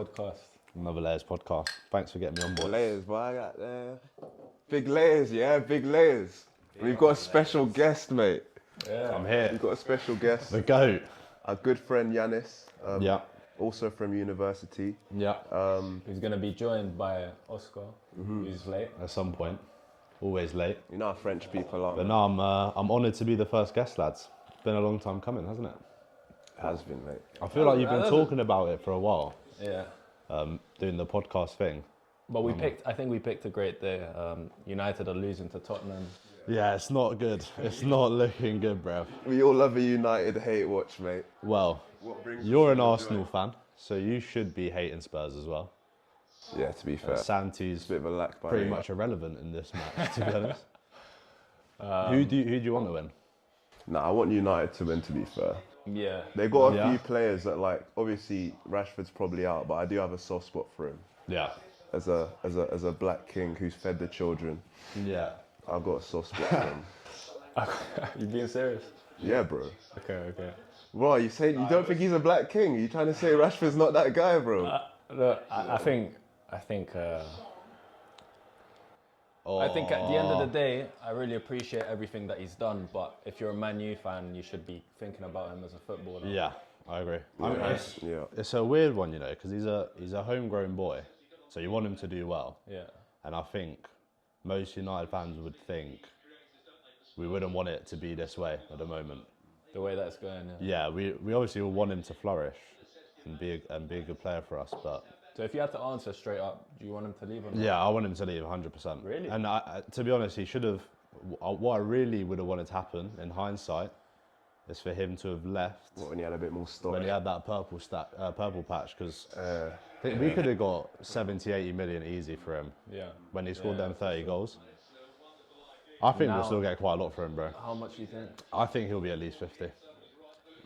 podcast. Another Layers podcast. Thanks for getting me on board. Layers, boy. I got big layers, yeah, big layers. We've got a special guest, mate. Yeah. I'm here. We've got a special guest. The GOAT. Our good friend Yannis. Yeah. Also from university. Yeah. He's going to be joined by Oscar, who's late. At some point. Always late. You know how French people are. But no, I'm honoured to be the first guest, lads. It's been a long time coming, hasn't it? It has been, mate. I feel like you've been talking about it for a while. Yeah. Doing the podcast thing. But I think we picked a great day. United are losing to Tottenham. Yeah, it's not good. It's not looking good, bruv. We all love a United hate watch, mate. Well, you're an Arsenal fan, so you should be hating Spurs as well. Yeah, to be fair. Santi's a bit of a lack by pretty me. much irrelevant in this match, to be honest. Who do you want to win? Nah, I want United to win, to be fair. Yeah. They've got a Yeah. few players that, like, obviously Rashford's probably out, but I do have a soft spot for him. Yeah. As a black king who's fed the children, Yeah. I've got a soft spot for him. You being serious? Yeah, bro. Okay. Bro, you don't think he's a black king? You trying to say Rashford's not that guy, bro? Look, I think at the end of the day, I really appreciate everything that he's done. But if you're a Man U fan, you should be thinking about him as a footballer. Yeah, I agree. Yeah. It's a weird one, you know, because he's a homegrown boy, so you want him to do well. Yeah. And I think most United fans would think we wouldn't want it to be this way at the moment. The way that's going. Yeah, we obviously will want him to flourish and be a good player for us, but So if you had to answer straight up, do you want him to leave or not? yeah, I want him to leave 100%. Really? And to be honest, he should have. What I really would have wanted to happen in hindsight is for him to have left What, when he had a bit more stock? when he had that purple patch, because we could have got 70, 80 million easy for him. Yeah. When he scored them 30 goals. I think we'll still get quite a lot for him, bro. How much do you think? I think he'll be at least 50. Do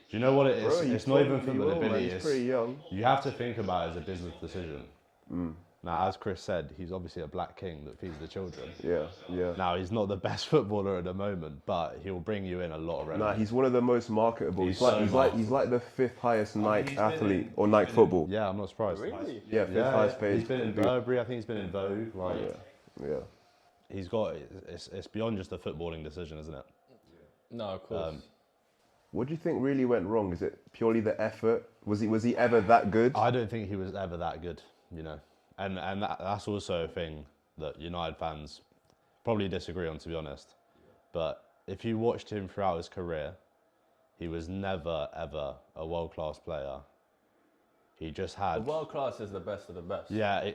you know what it is? Bro, It's not even probably football will, man. ability. He's pretty young. You have to think about it as a business decision. Now, as Chris said, he's obviously a black king that feeds the children. Yeah. Now, he's not the best footballer at the moment, but he'll bring you in a lot of revenue. Nah, he's one of the most marketable. He's so like the fifth highest Nike athlete or Nike football. Yeah, I'm not surprised. Really? Yeah, fifth highest paid. He's been in Burberry, I think he's been in Vogue. Like, Yeah. he's got, it's beyond just a footballing decision, isn't it? No, of course. What do you think really went wrong? Is it purely the effort? Was he ever that good? I don't think he was ever that good, you know. And that's also a thing that United fans probably disagree on, to be honest. But if you watched him throughout his career, he was never, ever a world-class player. He just had... World class is the best of the best. Yeah,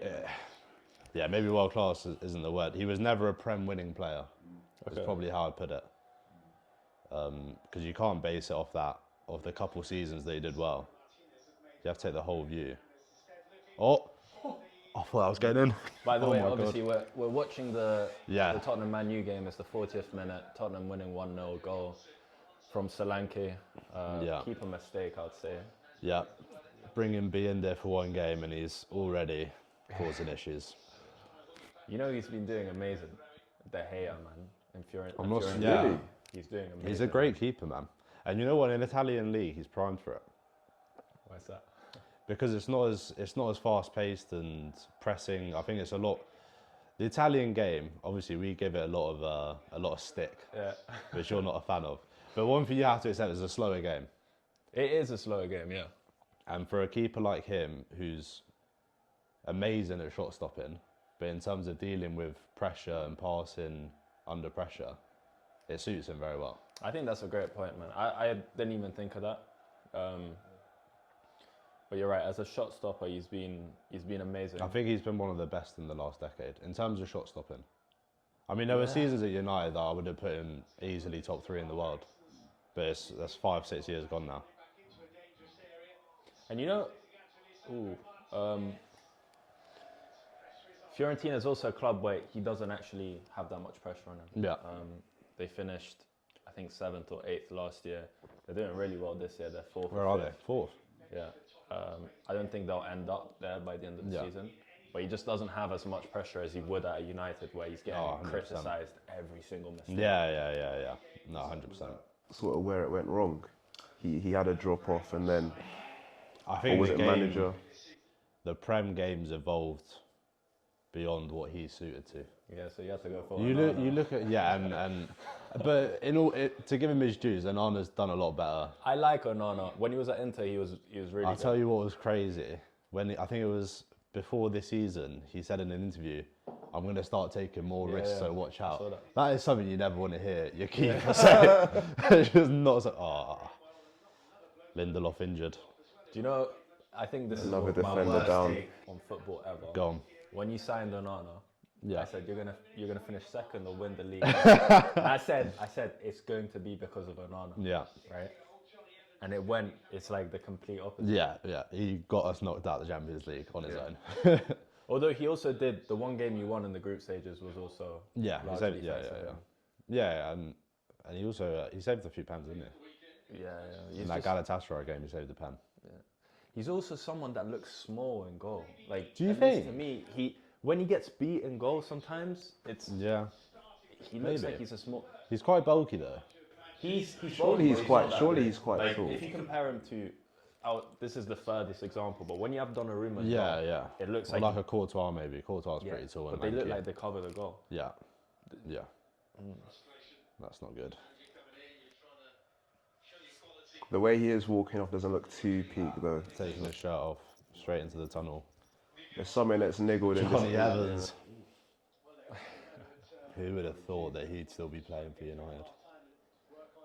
yeah, maybe world-class isn't the word. He was never a Prem winning player. That's probably how I'd put it. Because you can't base it off the couple seasons that he did well. You have to take the whole view. Oh! I thought I was going in. By the Oh way, my obviously we're watching the Yeah. Tottenham Man U game. It's the 40th minute. Tottenham winning 1-0 goal from Solanke. Yeah. Keeper mistake, I'd say. Yeah, bring him B in there for one game and he's already causing issues. You know he's been doing amazing. De Gea, man. In Fiorentina. I'm not- yeah. Really? He's doing amazing. He's a great keeper, man. And you know what? In Italian league, he's primed for it Why's that? because it's not as fast paced and pressing. I think it's a lot. The Italian game, obviously, we give it a lot of stick, Yeah. which you're not a fan of. But one thing you have to accept is a slower game. It is a slower game, yeah. And for a keeper like him, who's amazing at shot stopping, but in terms of dealing with pressure and passing under pressure, it suits him very well. I think that's a great point, man. I didn't even think of that. But you're right. As a shot stopper, he's been amazing. I think he's been one of the best in the last decade in terms of shot stopping. I mean, there were seasons at United that I would have put him easily top 3 in the world, but that's 5-6 years gone now. And you know, Fiorentina is also a club where he doesn't actually have that much pressure on him. Yeah. They finished, I think, 7th or 8th last year. They're doing really well this year. They're 4th. Where are they? 4th. Yeah. I don't think they'll end up there by the end of the season. But he just doesn't have as much pressure as he would at United, where he's getting 100%. criticised every single mistake. Yeah. No, 100%. Sort of where it went wrong. He had a drop off and then I think or was the it game, manager? the Prem game's evolved beyond what he's suited to. Yeah, so you have to go for You look at but to give him his dues, Onana's done a lot better. I like Onana. When he was at Inter, he was really I'll good. tell you what was crazy. I think it was before this season, he said in an interview, "I'm going to start taking more risks, so watch out." That is something you never want to hear your keeper say. It's just not so. Lindelof injured. Do you know? I think this is Another my defender worst down. take on football ever. Go on. When you signed Onana, Yeah. I said you're gonna finish second or win the league. And I said it's going to be because of Onana. Yeah. Right. And it's like the complete opposite. Yeah. He got us knocked out of the Champions League on his own. Although he also did the one game you won in the group stages was also Yeah, he largely saved, thanks to him. and he also he saved a few pens, didn't he? Yeah. In that Galatasaray game, he saved a pen. Yeah. He's also someone that looks small in goal. Like, do you at think? least to me, when he gets beat in goal, sometimes he looks like he's a small. He's quite bulky though. Surely he's quite like, tall. If you compare him to, this is the furthest example, but when you have Donnarumma, as Yeah, well, yeah. it looks or like a Courtois maybe. Courtois is pretty tall. but And they look lanky. like they cover the goal. Yeah. That's not good. The way he is walking off doesn't look too peak though. Taking his shirt off straight into the tunnel. There's something that's niggled in Johnny this. Evans. Who would have thought that he'd still be playing for United?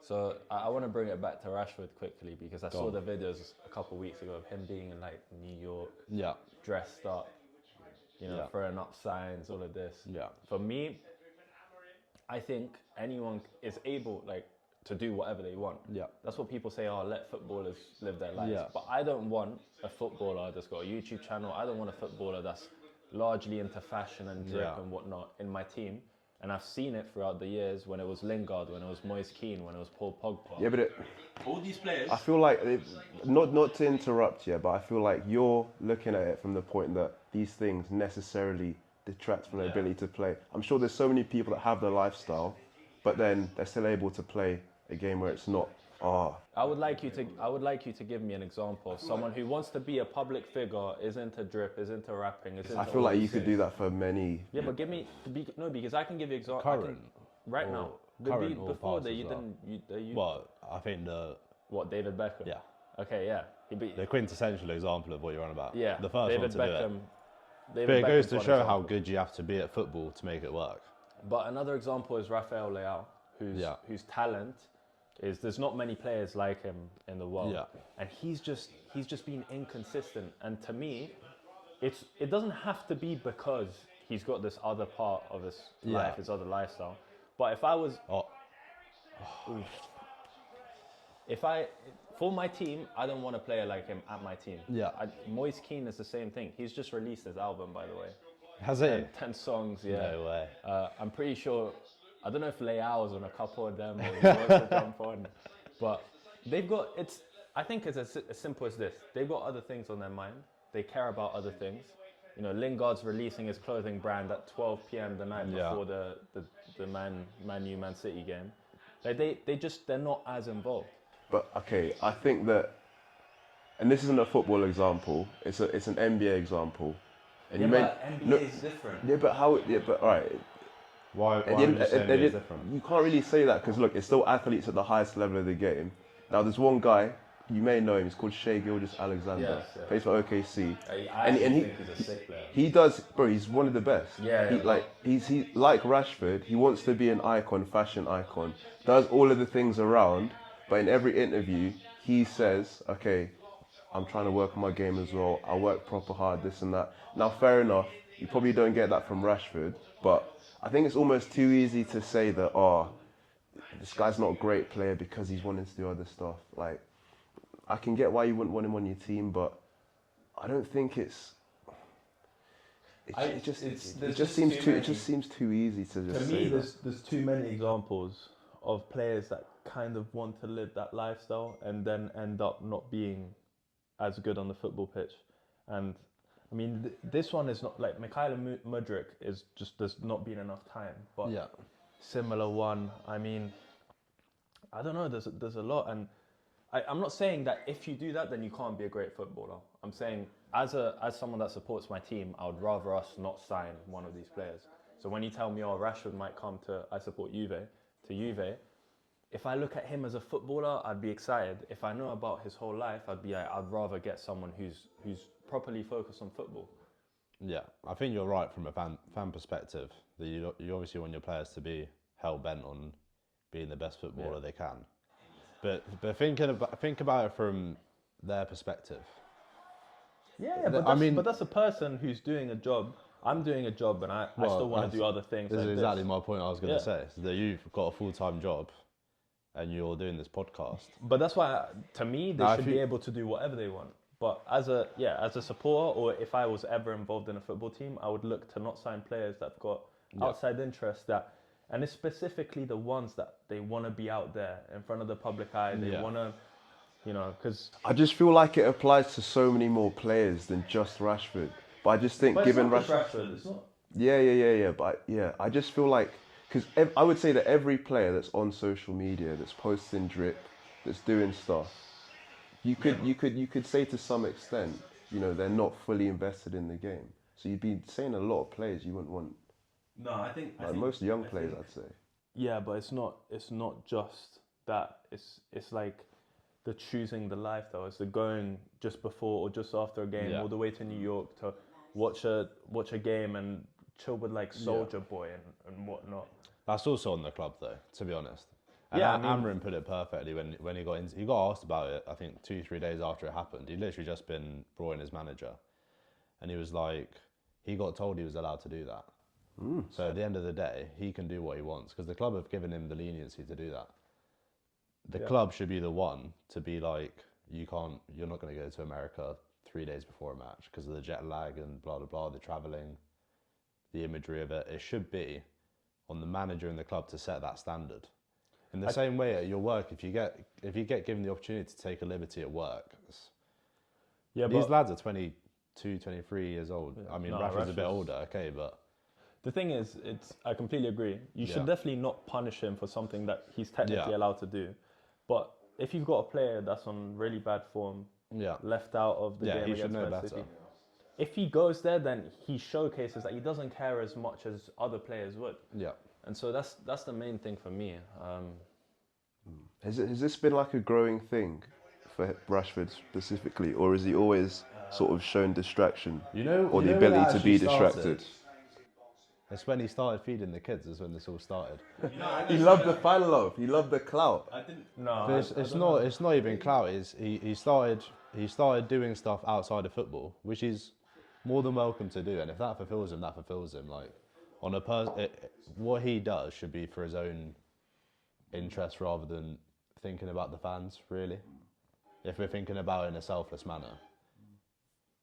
So I want to bring it back to Rashford quickly because I saw the videos a couple of weeks ago of him being in like New York, dressed up, throwing up signs, all of this. Yeah. For me, I think anyone is able to do whatever they want. Yeah. That's what people say, let footballers live their lives. Yeah. But I don't want a footballer that's got a YouTube channel. I don't want a footballer that's largely into fashion and drip and whatnot in my team. And I've seen it throughout the years when it was Lingard, when it was Moise Kean, when it was Paul Pogba. Yeah, but all these players. I feel like, not to interrupt you, but I feel like you're looking at it from the point that these things necessarily detract from their ability to play. I'm sure there's so many people that have the lifestyle, but then they're still able to play a game where it's not. I would like you to give me an example of someone who wants to be a public figure, is into drip, is into rapping. I feel like you could do that for many. Yeah, but because I can give you example. Current right now. Current or before past that, as you well. didn't. Well, I think David Beckham. Yeah. Okay, yeah. The quintessential example of what you're on about. Yeah. The first David one to Beckham. do it. David But it goes Beckham's to one show example. how good you have to be at football to make it work. But another example is Rafael Leao, whose talent is there's not many players like him in the world. Yeah. And he's just been inconsistent. And to me, it doesn't have to be because he's got this other part of his life, his other lifestyle. But if I was for my team, I don't want a player like him at my team. Yeah. Moise Kean is the same thing. He's just released his album, by the way. Has he? 10 songs, yeah. No way. I'm pretty sure, I don't know if Leao's on a couple of them or he wants to jump on, but they've got, I think it's as simple as this. They've got other things on their mind. They care about other things. Lingard's releasing his clothing brand at 12 p.m. the night before the Man City game. They're not as involved. But okay, I think that, and this isn't a football example. It's an NBA example. And NBA is different. Yeah, but how? Yeah, but all right. Why would you say it's different? You can't really say that because look, it's still athletes at the highest level of the game. Now there's one guy, you may know him. He's called Shai Gilgeous-Alexander. Yes, Plays for OKC. I think he's a sick player. He does, bro. He's one of the best. Yeah. He's like Rashford. He wants to be an icon, fashion icon. Does all of the things around, but in every interview he says, "Okay, I'm trying to work on my game as well. I work proper hard, this and that." Now, fair enough. You probably don't get that from Rashford, but I think it's almost too easy to say that, this guy's not a great player because he's wanting to do other stuff. Like, I can get why you wouldn't want him on your team, but I don't think it just seems too easy to just say that. There's too many examples of players that kind of want to live that lifestyle and then end up not being as good on the football pitch. And I mean, this one is not like Mikhailo Mudryk is just there's not been enough time. But similar one. I mean, I don't know. There's a lot, and I'm not saying that if you do that, then you can't be a great footballer. I'm saying as someone that supports my team, I would rather us not sign one of these players. So when you tell me, oh, Rashford might come to, I support Juve, if I look at him as a footballer, I'd be excited. If I know about his whole life, I'd rather get someone who's properly focused on football. Yeah, I think you're right from a fan perspective. That you obviously want your players to be hell bent on being the best footballer they can. But think about it from their perspective. Yeah, but that's a person who's doing a job. I'm doing a job, and I still want to do other things. This like is exactly this. my point I was going to say. So that you've got a full-time job, and you're doing this podcast. But that's why, to me, they should be able to do whatever they want. But as a supporter, or if I was ever involved in a football team, I would look to not sign players that've got outside interests and it's specifically the ones that they want to be out there in front of the public eye. They want to, because I just feel like it applies to so many more players than just Rashford. But I just think given Rashford, it's not. Yeah. But I just feel like because I would say that every player that's on social media, that's posting drip, that's doing stuff, you could say to some extent, they're not fully invested in the game. So you'd be saying a lot of players you wouldn't want. No, I think most young players, I'd say. Yeah, but it's not just that. It's like the choosing the lifestyle. It's the going just before or just after a game, all the way to New York to watch a game and chill with like Soldier Boy and whatnot. That's also on the club though, to be honest. And Amorim put it perfectly when he got asked about it. I think 2-3 days after it happened, he'd literally just been brought in as manager, and he was like, he got told he was allowed to do that. So at the end of the day, he can do what he wants because the club have given him the leniency to do that. The club should be the one to be like, you're not going to go to America 3 days before a match because of the jet lag and blah, blah, blah, the travelling, the imagery of it. It should be on the manager and the club to set that standard. In the same way at your work, if you get given the opportunity to take a liberty at work, these lads are 22, 23 years old. Yeah. I mean, Rashford's a bit older, okay, but... The thing is, I completely agree. You should definitely not punish him for something that he's technically allowed to do. But if you've got a player that's on really bad form, left out of the game he should against know Man better. City, if he goes there, then he showcases that he doesn't care as much as other players would. Yeah. And so that's the main thing for me. Has this been like a growing thing for Rashford specifically, or has he always sort of shown distraction or the ability to be distracted? It's when he started feeding the kids is when this all started. He loved the fan love. He loved the clout. It's not even clout. He started doing stuff outside of football, which he's more than welcome to do. And if that fulfills him, that fulfills him. Like what he does should be for his own interest rather than thinking about the fans. Really, if we're thinking about it in a selfless manner.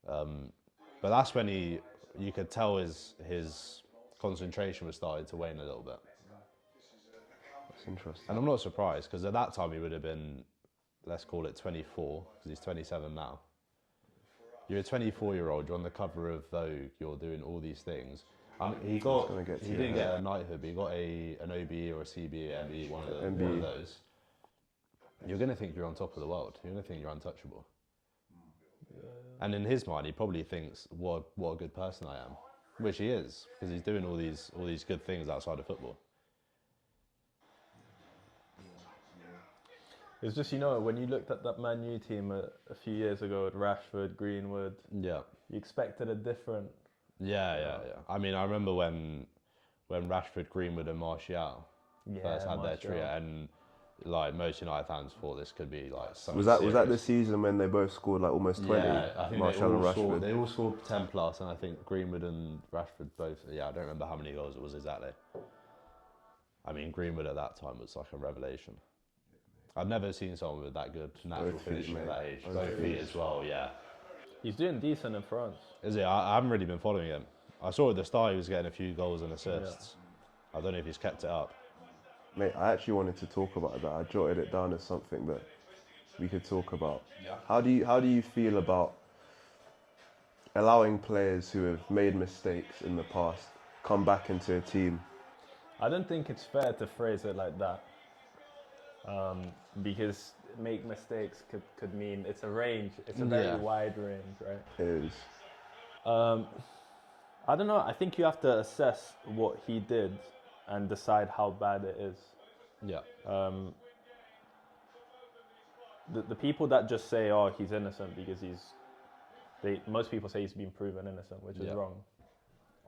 But that's when you could tell his concentration was starting to wane a little bit. That's interesting. And I'm not surprised because at that time he would have been, let's call it 24, because he's 27 now. You're a 24-year-old, you're on the cover of Vogue, you're doing all these things. He didn't get a knighthood, but he got an OBE or a CBE, MBE, one of those. You're going to think you're on top of the world. You're going to think you're untouchable. And in his mind, he probably thinks, what a good person I am. Which he is, because he's doing all these good things outside of football. It's just, when you looked at that Man U team a few years ago with Rashford, Greenwood, you expected a different... Yeah. I mean, I remember when Rashford, Greenwood and Martial first had their trio, and like most United fans thought this could be like something was that the season when they both scored like almost 20? Yeah, I think Martial and Rashford. They all scored 10 plus, and I think Greenwood and Rashford both. Yeah, I don't remember how many goals it was exactly. I mean, Greenwood at that time was like a revelation. I've never seen someone with that good natural finishing at that age. Both feet as well. Yeah. He's doing decent in France. Is he? I haven't really been following him. I saw at the start he was getting a few goals and assists. I don't know if he's kept it up. Mate, I actually wanted to talk about that. I jotted it down as something that we could talk about. Yeah. How do you feel about allowing players who have made mistakes in the past come back into a team? I don't think it's fair to phrase it like that. because make mistakes could mean it's a range. It's a very wide range, right? It is. I don't know. I think you have to assess what he did and decide how bad it is. Yeah. The people that just say, "Oh, he's innocent," because most people say he's been proven innocent, which is wrong.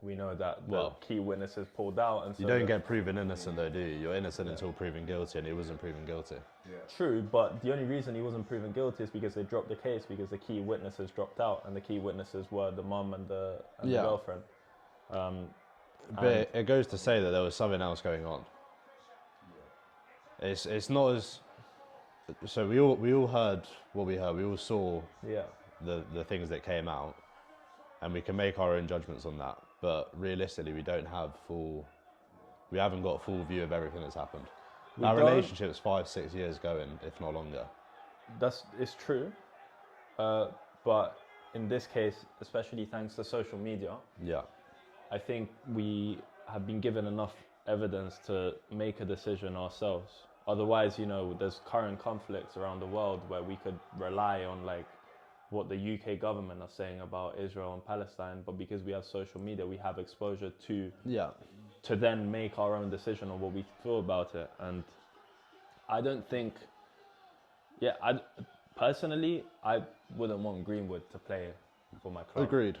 We know that the key witnesses pulled out, and so You don't get proven innocent though, do you? You're innocent until proven guilty, and he wasn't proven guilty. Yeah. True, but the only reason he wasn't proven guilty is because they dropped the case because the key witnesses dropped out, and the key witnesses were the mum and the girlfriend. But it goes to say that there was something else going on. It's not as so we all heard what we heard. We all saw the things that came out, and we can make our own judgments on that. But realistically, we haven't got a full view of everything that's happened. Our relationship's 5-6 years going, if not longer. It's true, but in this case, especially thanks to social media, I think we have been given enough evidence to make a decision ourselves. Otherwise, there's current conflicts around the world where we could rely on what the UK government are saying about Israel and Palestine, but because we have social media, we have exposure to then make our own decision on what we feel about it. And I don't think, personally, I wouldn't want Greenwood to play for my club. Agreed.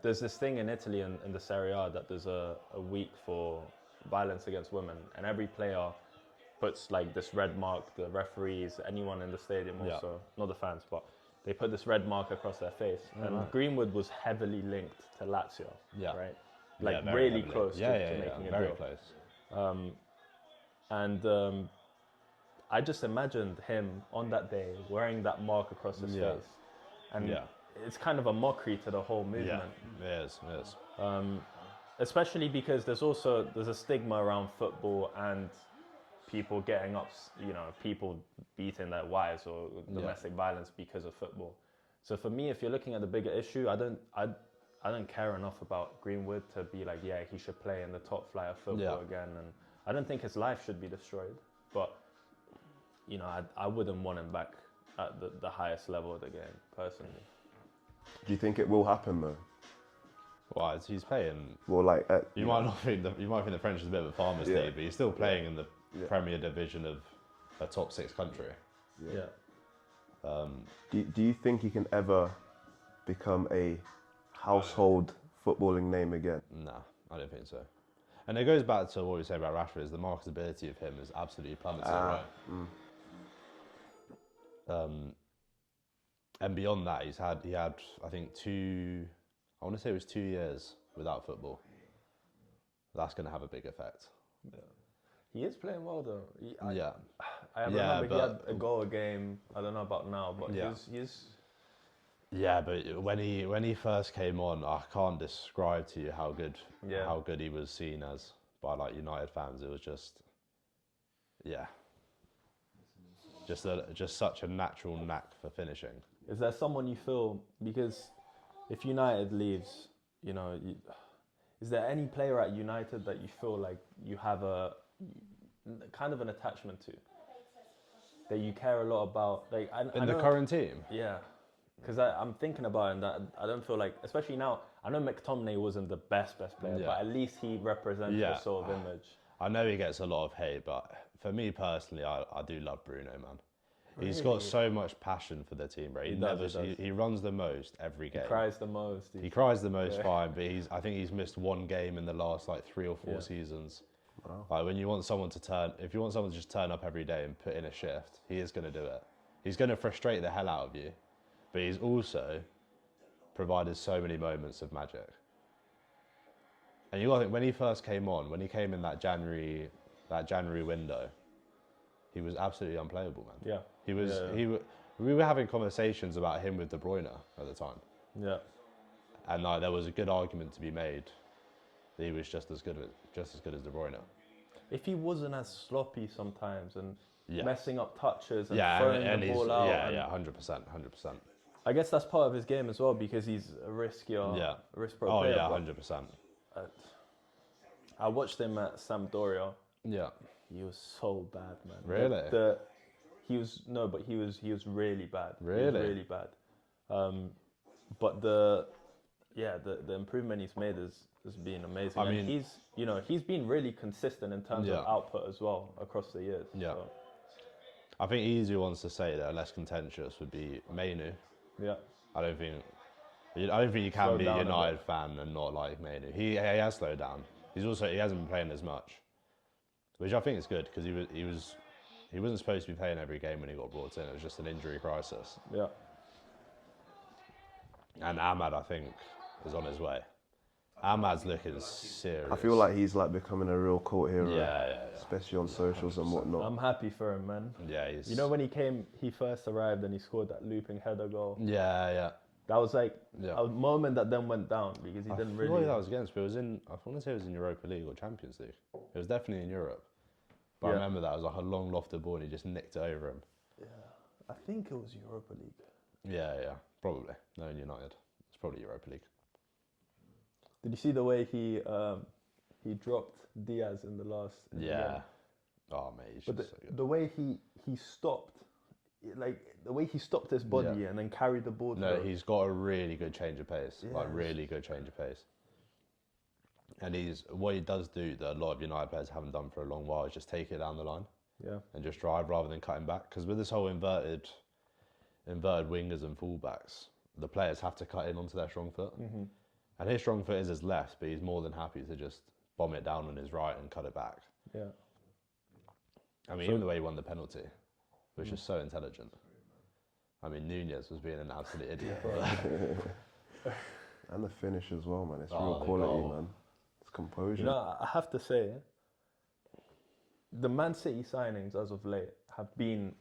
There's this thing in Italy in the Serie A that there's a week for violence against women, and every player puts this red mark, the referees, anyone in the stadium also, not the fans, but they put this red mark across their face. And Greenwood was heavily linked to Lazio, right? Really heavily. close to making a very deal. close. I just imagined him on that day wearing that mark across his face. And it's kind of a mockery to the whole movement. Yeah, it is. Especially because there's a stigma around football and people getting up, people beating their wives or domestic violence because of football. So for me, if you're looking at the bigger issue, I don't care enough about Greenwood to be he should play in the top flight of football again. And I don't think his life should be destroyed. But, I wouldn't want him back at the highest level of the game, personally. Do you think it will happen though? Well, he's playing. Well, you might think the French is a bit of a farmer's league, but he's still playing in the Premier Division of a top 6 country. Do you think he can ever become a household footballing name again? Nah, I don't think so. And it goes back to what we say about Rashford, is the marketability of him is absolutely plummeted, right? And beyond that, he had I think 2 years without football. That's going to have a big effect. Yeah. He is playing well though. I Yeah, remember he had a goal a game. I don't know about now, but he's. Yeah, but when he first came on, I can't describe to you how good he was seen as by United fans. It was just such a natural knack for finishing. Is there someone you feel, because if United leaves, is there any player at United that you feel like you have a kind of an attachment to, that you care a lot about? In the current team? Yeah. Because I'm thinking about it, and that I don't feel like, especially now, I know McTominay wasn't the best player, but at least he represents a sort of image. I know he gets a lot of hate, but for me personally, I do love Bruno, man. Really? He's got so much passion for the team, bro. He runs the most every game. He cries the most. He cries the most, fine, but I think he's missed 1 game in the last 3 or 4 seasons. Wow. When you want someone if you want someone to just turn up every day and put in a shift, he is going to do it. He's going to frustrate the hell out of you. But he's also provided so many moments of magic. And you got to think, when he first came on, when he came in that January window, he was absolutely unplayable, man. Yeah. He was. We were having conversations about him with De Bruyne at the time. Yeah. And there was a good argument to be made that he was just as good as De Bruyne. If he wasn't as sloppy sometimes and messing up touches and throwing the ball out. Yeah, 100%. I guess that's part of his game as well, because he's a riskier, risk-pro player. Oh, yeah, 100%. I watched him at Sampdoria. Yeah. he was so bad, man. Really? He was really bad. Really? He was really bad. But the improvement he's made has been amazing. I mean, he's been really consistent in terms of output as well across the years. Yeah. So. I think easier ones to say that are less contentious would be Mainu. Yeah. I don't think you can be a United fan and not like Mainu. He has slowed down. He hasn't been playing as much, which I think is good because he wasn't supposed to be playing every game when he got brought in. It was just an injury crisis. Yeah. And Ahmad, I think, is on his way. Ahmad's looking serious. I feel like he's like becoming a real cult hero. Yeah. Especially on socials and whatnot. I'm happy for him, man. Yeah, when he first arrived and he scored that looping header goal. Yeah. That was like a moment that then went down because he didn't really. I that was against, but I want to say it was in Europa League or Champions League. It was definitely in Europe. But I remember that it was like a long lofted ball and he just nicked it over him. Yeah, I think it was Europa League. Yeah, probably. No, in United. It's probably Europa League. Did you see the way he dropped Diaz in the last? Yeah. Oh mate, he's just so good. The way he stopped, like the way he stopped his body and then carried the ball. No, he's got a really good change of pace. Yes. Like really good change of pace. And what he does do that a lot of United players haven't done for a long while is just take it down the line. Yeah. And just drive rather than cutting back. Because with this whole inverted wingers and fullbacks, the players have to cut in onto their strong foot. Mm-hmm. And his strong foot is his left, but he's more than happy to just bomb it down on his right and cut it back. Yeah. I mean, even the way he won the penalty, which is so intelligent. I mean, Nunez was being an absolute idiot. And the finish as well, man. It's real quality, man. It's composure. I have to say, the Man City signings as of late have been.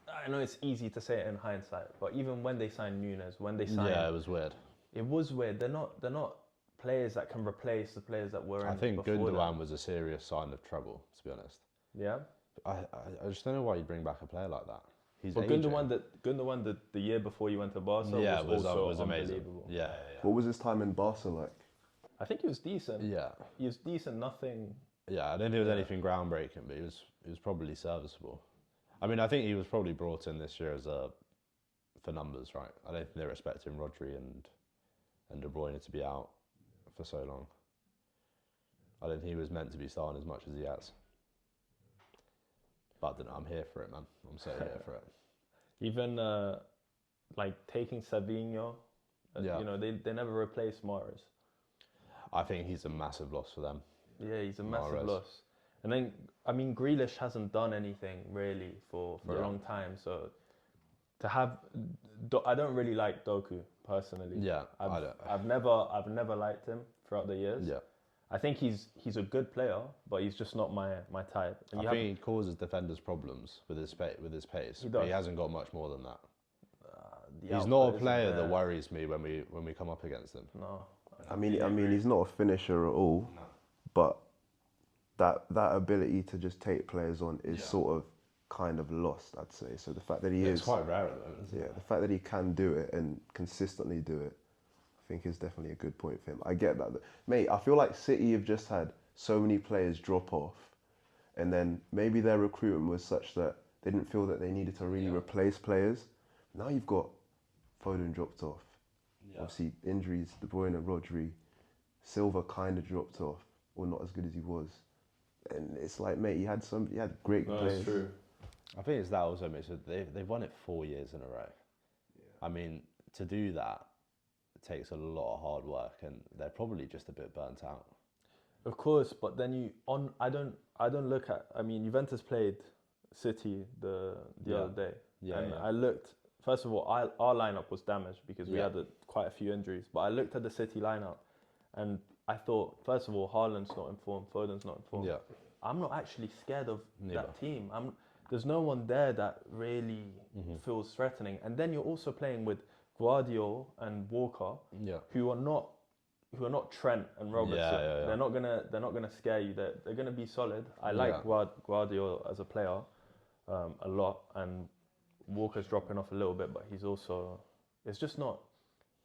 I know it's easy to say it in hindsight, but even when they signed Nunez, it was weird. It was weird. They're not players that can replace the players that were in. I think before Gundogan was a serious sign of trouble, to be honest. Yeah. I just don't know why you bring back a player like that. He's but Gundogan the year before you went to Barca was also amazing. unbelievable. Yeah. What was his time in Barca like? I think he was decent. Yeah. He was decent. Nothing. Yeah, I don't think it was anything groundbreaking, but he was probably serviceable. I mean, I think he was probably brought in this year for numbers, right? I don't think they're expecting Rodri and De Bruyne to be out for so long. I don't think he was meant to be starting as much as he has. But I don't know, I'm here for it, man. I'm so here for it. Even like taking Savinho, they never replaced Mahrez. I think he's a massive loss for them. Yeah, he's a massive loss. And then, I mean, Grealish hasn't done anything really for a long time. So to have, I don't really like Doku personally. Yeah, I've never liked him throughout the years. Yeah, I think he's a good player, but he's just not my type. And I think he causes defenders problems with his pace. But he hasn't got much more than that. He's not a player that worries me when we come up against him. No. I mean, he's not a finisher at all, but that ability to just take players on is sort of kind of lost, I'd say. So the fact that it's quite rare at the moment. Yeah, the fact that he can do it and consistently do it, I think is definitely a good point for him. I get that. Mate, I feel like City have just had so many players drop off, and then maybe their recruitment was such that they didn't feel that they needed to really replace players. Now you've got Foden dropped off. Yeah. Obviously, injuries, De Bruyne, Rodri, Silva kind of dropped off, or not as good as he was. And it's like, mate, he had great players. That's true. I think it's that also, mate. So they've won it 4 years in a row. Yeah. I mean, to do that, it takes a lot of hard work, and they're probably just a bit burnt out. Of course, but then I don't look at. I mean, Juventus played City the other day, and I looked. First of all, our lineup was damaged because we had quite a few injuries. But I looked at the City lineup, and I thought, first of all, Haaland's not in form, Foden's not in form. Yeah. I'm not actually scared of that team. There's no one there that really feels threatening. And then you're also playing with Guardiola and Walker, who are not Trent and Robertson. Yeah. They're not gonna scare you. They're gonna be solid. I like Guardiola as a player a lot, and Walker's dropping off a little bit, but he's also. It's just not.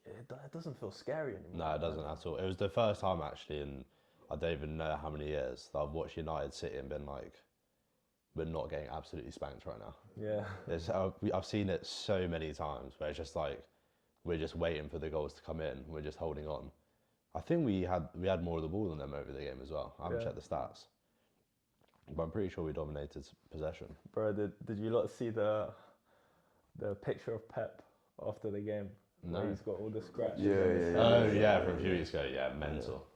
It doesn't feel scary anymore. No, it doesn't at all. It was the first time actually in I don't even know how many years that I've watched United City and been like, we're not getting absolutely spanked right now. Yeah. I've seen it so many times where it's just like we're just waiting for the goals to come in. We're just holding on. I think we had more of the ball than them over the game as well. I haven't checked the stats, but I'm pretty sure we dominated possession. Bro, did you lot see the picture of Pep after the game? No. Where he's got all the scratches. Yeah, from a few weeks ago. Yeah, mental.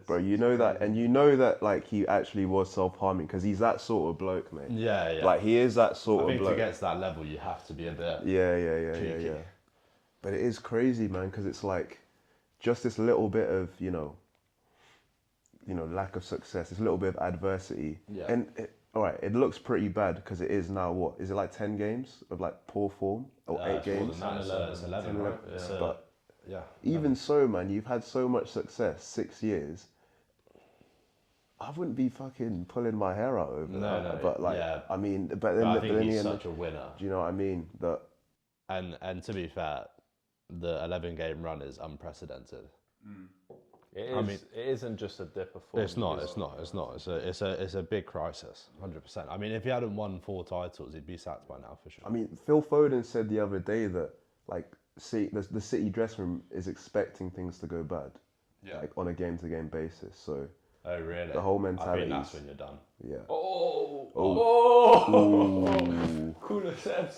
Bro, you know that, and you know that like he actually was self-harming because he's that sort of bloke, mate. Yeah. Like he is that sort I think of bloke. to get to that level, you have to be a bit. Yeah. But it is crazy, man, because it's like just this little bit of lack of success, this little bit of adversity, and it looks pretty bad because it is now what is it like 10 games of like poor form or 8 games? It's 11, right? But yeah. Even so, man, you've had so much success, 6 years. I wouldn't be fucking pulling my hair out over that. But like, I mean, but then I think he's such a winner. Do you know what I mean? That. And to be fair, the 11-game run is unprecedented. It is. I mean, it isn't just a dip of form. It's not. It's a big crisis, 100%. I mean, if he hadn't won 4 titles, he'd be sacked by now for sure. I mean, Phil Foden said the other day that like, the City dressing room is expecting things to go bad, like on a game-to-game basis. So. Oh really? The whole mentality. I think that's when you're done. Yeah.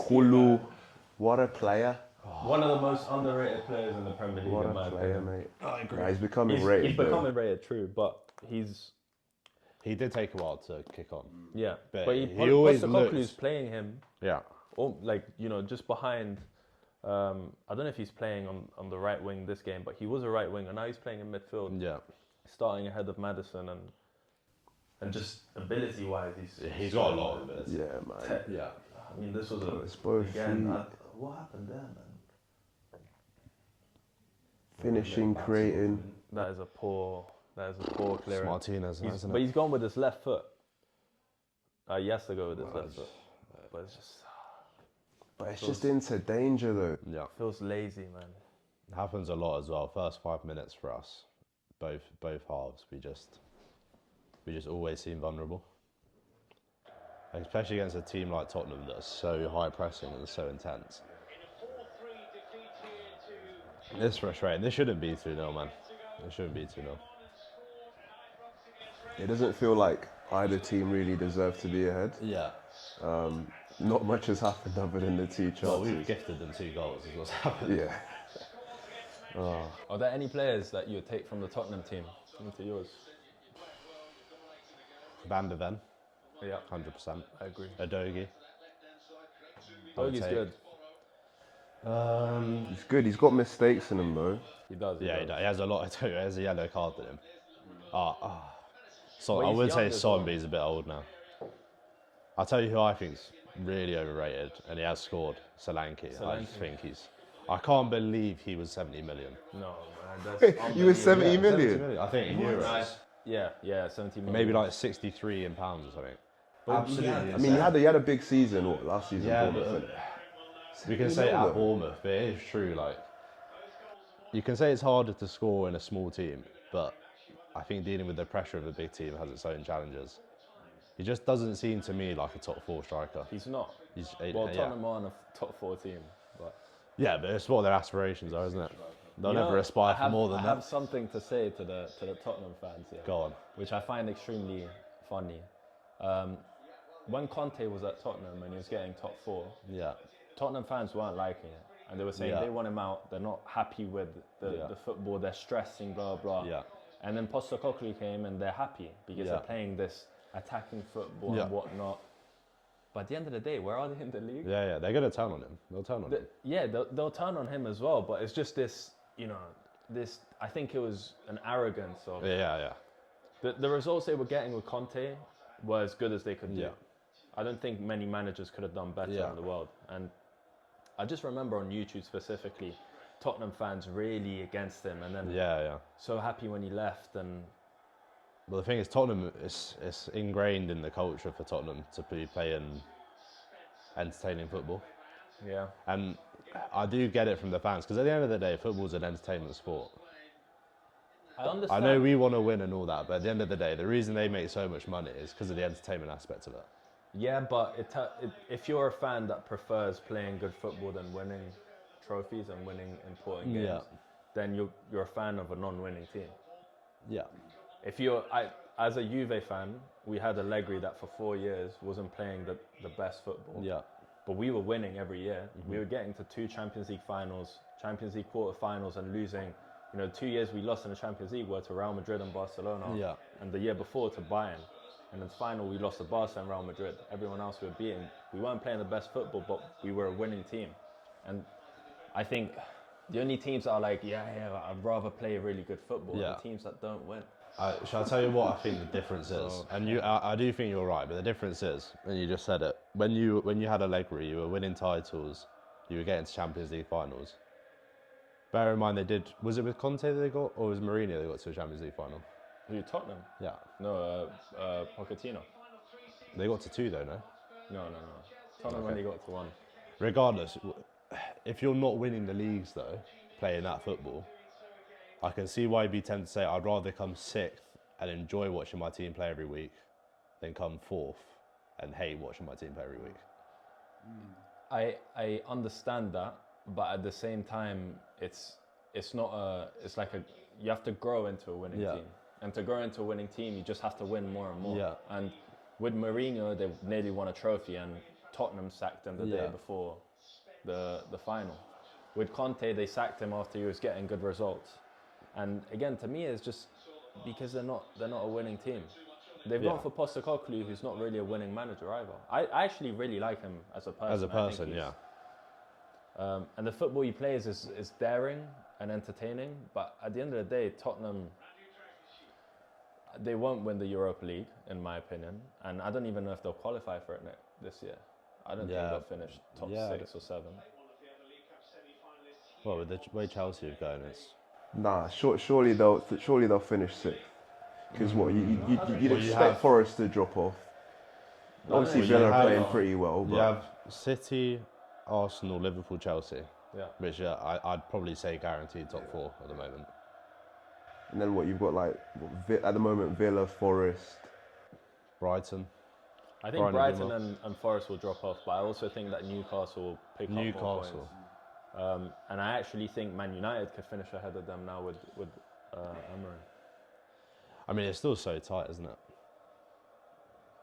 Kulu. What a player. One of the most underrated players in the Premier League. What a player, mate. I agree. Nah, he's becoming rated. He's becoming rated, true, but he did take a while to kick on. Yeah, but he always Postecoglou's playing him. Yeah. Or just behind. I don't know if he's playing on the right wing this game, but he was a right winger. Now he's playing in midfield. Yeah. Starting ahead of Maddison and just ability-wise, he's got a lot of ability. Yeah, man. Yeah. I mean, this was what happened there, man? Finishing, creating. That is a poor clearance. Martinez, isn't it? But he's gone with his left foot. He has to go with his left foot. But it's just into danger though. Yeah. Feels lazy, man. It happens a lot as well. First 5 minutes for us. Both halves, we just always seem vulnerable, especially against a team like Tottenham that's so high pressing and so intense. It's frustrating. This shouldn't be 2-0, man. It shouldn't be 2-0. It doesn't feel like either team really deserved to be ahead. Yeah. Not much has happened other than the 2 chances. Well, we were gifted them 2 goals is what's happened. Yeah. Are there any players that you would take from the Tottenham team into yours? Van de Ven. Yeah. 100%. I agree. Adogi. Adogi's good. He's good. He's got mistakes in him though. He does. He has a lot. He has a yellow card in him. So Well, I would say young as Son, well. but he's a bit old now. I'll tell you who I think's really overrated, and he has scored. Solanke. I just think I can't believe he was 70 million. No, man, that's You were 70 million? I think in euros. Yeah, 70 million. Maybe like 63 in pounds or something. Absolutely. I mean, he had a big season last season. Yeah, Bournemouth, but we can say it at Bournemouth, but it is true. Like, you can say it's harder to score in a small team, but I think dealing with the pressure of a big team has its own challenges. He just doesn't seem to me like a top 4 striker. He's not. Tottenham are on a top 4 team, but yeah, but it's what their aspirations are, isn't it? They'll never aspire for more than that. I have something to say to the Tottenham fans here. Go on. Which I find extremely funny. When Conte was at Tottenham and he was getting top 4, Tottenham fans weren't liking it. And they were saying they want him out, they're not happy with the football, they're stressing, blah, blah. Yeah. And then Postecoglou came and they're happy because they're playing this attacking football and whatnot. But at the end of the day, where are they in the league? Yeah, they're going to turn on him. They'll turn on him. Yeah, they'll turn on him as well. But it's just this, I think it was an arrogance of... Yeah. The results they were getting with Conte were as good as they could do. Yeah. I don't think many managers could have done better in the world. And I just remember on YouTube specifically, Tottenham fans really against him. And then so happy when he left. And well, the thing is, Tottenham, it's ingrained in the culture for Tottenham to be playing entertaining football. Yeah. And I do get it from the fans, because at the end of the day, football's an entertainment sport. I understand. I know we want to win and all that, but at the end of the day, the reason they make so much money is because of the entertainment aspect of it. Yeah, but if you're a fan that prefers playing good football than winning trophies and winning important games, Yeah. then you're a fan of a non-winning team. Yeah. If as a Juve fan, we had Allegri that for 4 years wasn't playing the best football. Yeah. But we were winning every year. We were getting to 2 Champions League finals, Champions League quarterfinals, and losing. 2 years we lost in the Champions League were to Real Madrid and Barcelona. Yeah. And the year before to Bayern. And in the final we lost to Barca and Real Madrid. Everyone else we were beating. We weren't playing the best football, but we were a winning team. And I think the only teams that are like, I'd rather play really good football are the teams that don't win. Shall I tell you what I think the difference is? And I do think you're right, but the difference is, and you just said it, when you had Allegri, you were winning titles, you were getting to Champions League finals. Bear in mind was it with Conte that they got, or was Mourinho they got to a Champions League final? Who, Tottenham? Yeah. No, Pochettino. They got to 2 though, no? No. Tottenham only got to 1. Regardless, if you're not winning the leagues though, playing that football, I can see why you'd be tempted to say I'd rather come 6th and enjoy watching my team play every week than come 4th and hate watching my team play every week. I understand that, but at the same time, it's like you have to grow into a winning team. And to grow into a winning team, you just have to win more and more. Yeah. And with Mourinho, they nearly won a trophy, and Tottenham sacked him the day before the final. With Conte, they sacked him after he was getting good results. And again, to me, it's just because they're not a winning team. They've gone for Postecoglou, who's not really a winning manager either. I actually really like him as a person. As a person, yeah. And the football he plays is daring and entertaining. But at the end of the day, Tottenham, they won't win the Europa League, in my opinion. And I don't even know if they'll qualify for it this year. I don't think they'll finish top 6 or 7. Well, with the way Chelsea are going, it's... Nah, surely they'll finish 6th. Because you'd expect Forest to drop off. Obviously, Villa are playing pretty well. But You have City, Arsenal, Liverpool, Chelsea. Yeah. Which I'd probably say guaranteed top 4 at the moment. And then you've got at the moment Villa, Forest, Brighton. I think Brighton and Forest will drop off, but I also think that Newcastle will pick up more points. And I actually think Man United could finish ahead of them now with Amorim. I mean, it's still so tight, isn't it?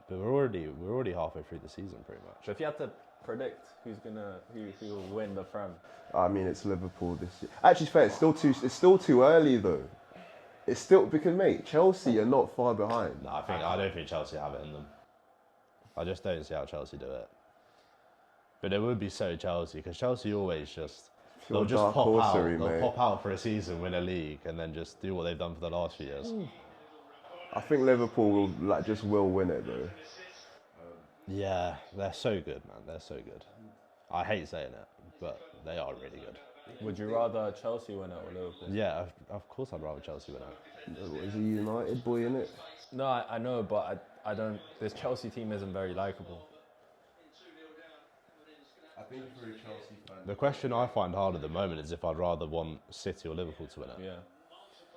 But we're already halfway through the season, pretty much. So if you had to predict who will win the Prem, I mean, it's Liverpool this year. Actually, it's fair. It's still too early though. It's still because mate, Chelsea are not far behind. No, I don't think Chelsea have it in them. I just don't see how Chelsea do it. But it would be so Chelsea because Chelsea always they'll just pop out. They'll pop out for a season, win a league, and then just do what they've done for the last few years. I think Liverpool will win it though. Yeah, they're so good, man. They're so good. I hate saying it, but they are really good. would you rather Chelsea win it or Liverpool? Yeah, of course I'd rather Chelsea win it. Is a United boy in it? No, I know, but I don't. This Chelsea team isn't very likable. I think if you're a Chelsea fan. The question I find hard at the moment is if I'd rather want City or Liverpool to win it. Yeah.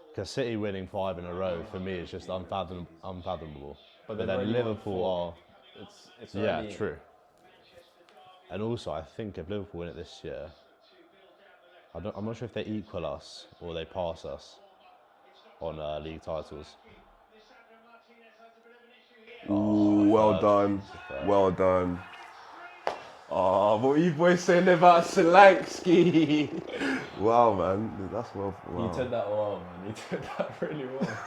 Because City winning 5 in a row for me is just unfathomable. But they've then already won Liverpool 4. are. It's Yeah, already, true. And also, I think if Liverpool win it this year, I'm not sure if they equal us or they pass us on league titles. Ooh, well done. Well done. Oh, what are you boys saying about Solanke? Wow, man. That's well. Wow. You did that well, man. You did that really well.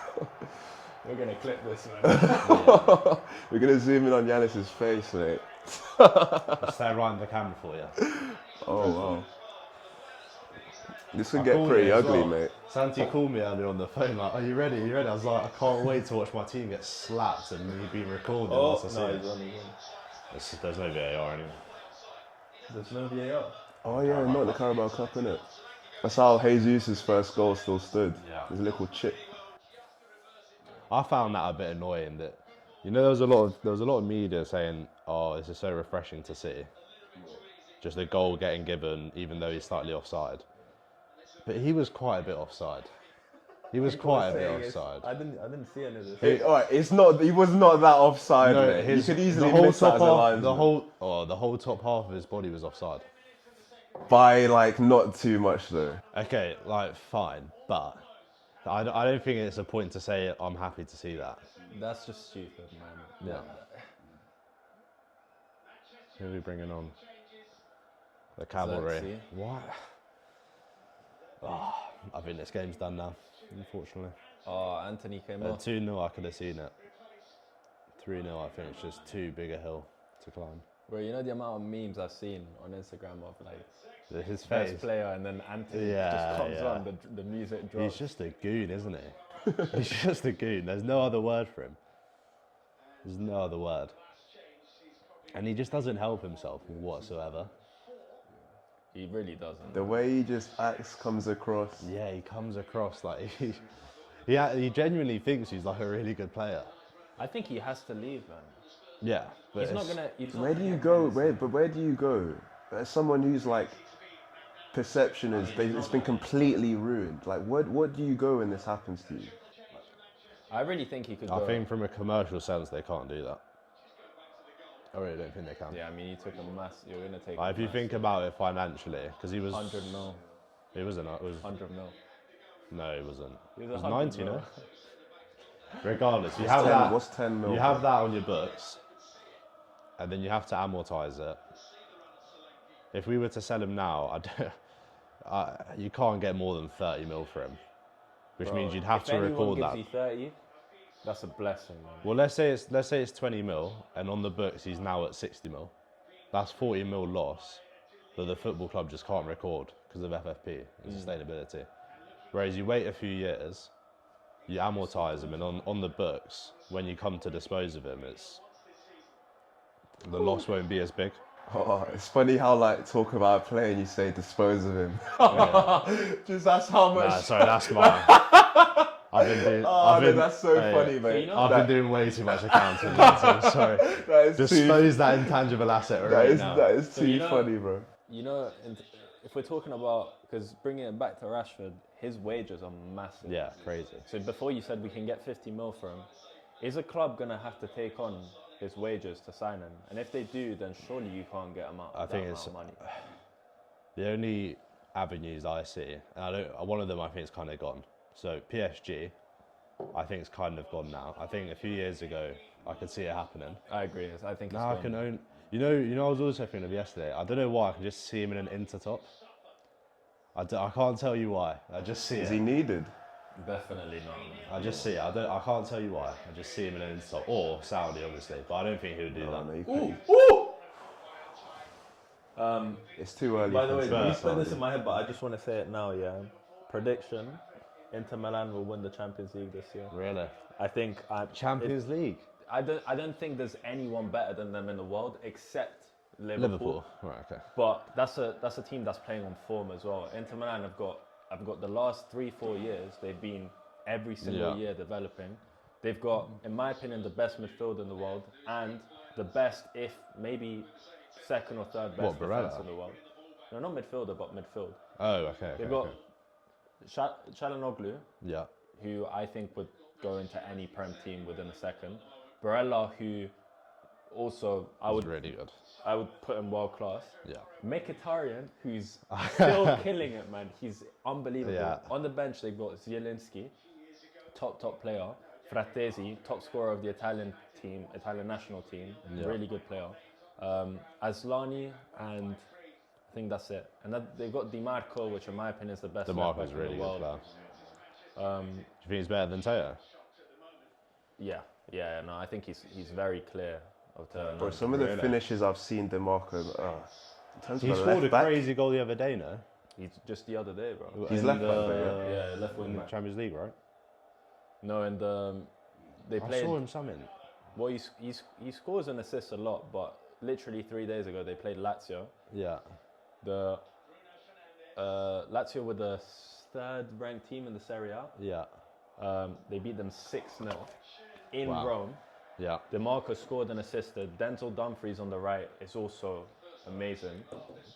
We're going to clip this, man. We're going to zoom in on Yannis's face, mate. I'll stay right in the camera for you. Oh, wow. This could get pretty ugly, mate. Santi called me earlier on the phone, like, are you ready? Are you ready? I was like, I can't wait to watch my team get slapped and me being recorded. Oh, once I no, see it. he's on. There's no VAR anyway. There's no VAR. Oh, yeah, not the Carabao Cup, innit? That's how Jesus' first goal still stood. Yeah. There's a little chip. I found that a bit annoying that, there was a lot of media saying, oh, this is so refreshing to see. Just a goal getting given, even though he's slightly offside. But he was quite a bit offside. He was People are quite a bit saying it's- offside. I didn't see any of this. Alright, it's not. He was not that offside. No, mate. You could easily the whole miss that top as a half, linesman. the whole top half of his body was offside. By like not too much though. Okay, like fine, but I don't think it's a point to say I'm happy to see that. That's just stupid, man. Yeah. Who are we bringing on? The cavalry. Xerxes. What? Oh, I think this game's done now, unfortunately. Oh, Anthony came off. 2-0, I could have seen it. 3-0, I think it's just too big a hill to climb. Bro, you know the amount of memes I've seen on Instagram of like His face. best player and then Anthony Yeah, just comes yeah. on, the music drops. He's just a goon, isn't he? He's just a goon. There's no other word for him. There's no other word. And he just doesn't help himself whatsoever. He really doesn't. The way he just acts, comes across. Yeah, he comes across like he genuinely thinks he's like a really good player. I think he has to leave, man. Yeah, but He's not it's- gonna. He's not Where do gonna you get go? menacing. Where do you go? As someone who's like, perception is it's been completely ruined. Like, what do you go when this happens to you? I really think he could I go. think from a commercial sense they can't do that. I really don't think they can. Yeah, I mean, he took a mass. You're gonna take. Like, if you think about it financially, because he was 100 mil, It wasn't. It was 100 mil. no, it wasn't. He It was was 100 90, mil. no. Regardless, you have that. What's 10 mil? You have that on your books, and then you have to amortize it. If we were to sell him now, you can't get more than 30 mil for him, which Bro, means you'd have if to anyone record gives that. you 30, that's a blessing, man. Well, let's say it's 20 mil, and on the books he's now at 60 mil. That's 40 mil loss that the football club just can't record because of FFP and sustainability. Whereas you wait a few years, you amortize him, and on the books, when you come to dispose of him, the loss won't be as big. Oh, it's funny how like talk about a player and you say dispose of him. Just that's how much. Nah, sorry, that's mine. I've been doing. That's so funny, mate. you know- I've been doing way too much accounting. So I'm sorry. That is Dispose that intangible asset that right is now. that is So too you know- funny, bro. You know, if we're talking about, because bringing it back to Rashford, his wages are massive. Yeah, crazy. So before you said we can get 50 mil for him, is a club gonna have to take on his wages to sign him? And if they do, then surely you can't get him out. I think it's- of money. The only avenues I see, and one of them I think is kind of gone. So PSG, I think it's kind of gone now. I think a few years ago I could see it happening. I agree. I think Now I it's can gone. own. You know, I was also thinking of yesterday. I don't know why I can just see him in an Inter top. I can't tell you why. I just see Is it. he needed? Definitely not. Man. I just see it. I can't tell you why. I just see him in an Inter top or Saudi, obviously. But I don't think he would do No, that. no, you can't. It's too early. By the for way, him to you be put this Saudi. in my head, but I just want to say it now. Yeah, prediction: Inter Milan will win the Champions League this year. Really? I think Champions League. I don't think there's anyone better than them in the world except Liverpool. Right. Okay. But that's a team that's playing on form as well. Inter Milan have got the last 3-4 years. They've been every single Yeah. year developing. They've got, in my opinion, the best midfield in the world and the best, if maybe second or third best What, defense Barella? in the world. No, not midfielder, but midfield. Oh, okay. They've Okay. got Çalhanoğlu, Yeah. who I think would go into any Prem team within a second. Barella, who also I He's would really good. put him world class. Yeah. Mkhitaryan, who's still killing it, man. He's unbelievable. Yeah. On the bench, they've got Zielinski, top player. Fratesi, top scorer of the Italian national team, Yeah. really good player. Aslani, and I think that's it. And they've got Di Marco, which in my opinion is the best left DeMarco's back really in the good world. player. Do you think he's better than Teo? Yeah. No, I think he's very clear of turn. Bro, some of the Really? finishes I've seen DeMarco, in terms He of a scored a left back, crazy goal the other day, no? He's just the other day, bro. He's In left back, the- though, Yeah, left In wing the back. Champions League, right? No, and they I played. saw him something. Well, he scores and assists a lot, but literally 3 days ago they played Lazio. Yeah. The Lazio were the third-ranked team in the Serie A. Yeah. They beat them 6-0 in Wow. Rome. Yeah. DeMarco scored and assisted. Denzel Dumfries on the right is also amazing.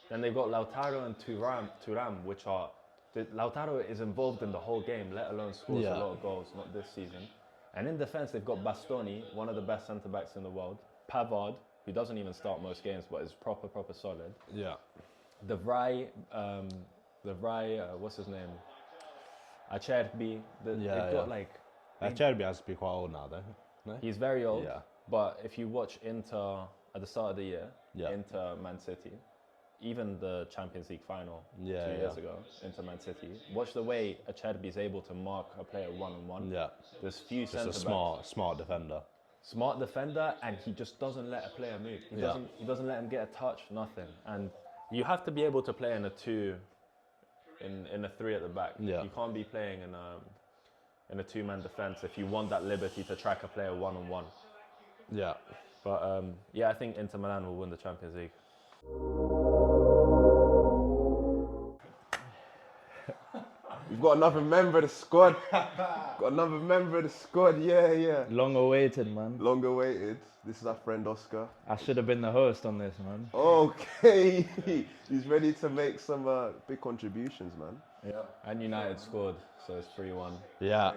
Then they've got Lautaro and Thuram, which are Lautaro is involved in the whole game, let alone scores a lot of goals, not this season. And in defence, they've got Bastoni, one of the best centre-backs in the world. Pavard, who doesn't even start most games, but is proper solid. Yeah. The Vrij, what's his name? Acerbi. They've got like... Cherby has to be quite old now, though. No? He's very old, Yeah. but if you watch Inter at the start of the year, Yeah. Inter Man City, even the Champions League final 2 Yeah, years ago, Inter Man City, watch the way Acerbi is able to mark a player one-on-one. Yeah. There's few Just centre-backs. a smart defender. Smart defender, and he just doesn't let a player move. He doesn't let him get a touch, nothing. And you have to be able to play in a 2, in a 3 at the back. Yeah. You can't be playing in a 2-man defence if you want that liberty to track a player one-on-one. Yeah. But I think Inter Milan will win the Champions League. We've got another member of the squad. Yeah. Long awaited, man. Long awaited. This is our friend Oscar. I should have been the host on this, man. Okay. He's ready to make some big contributions, man. Yeah. And United scored, so it's 3-1. Yeah.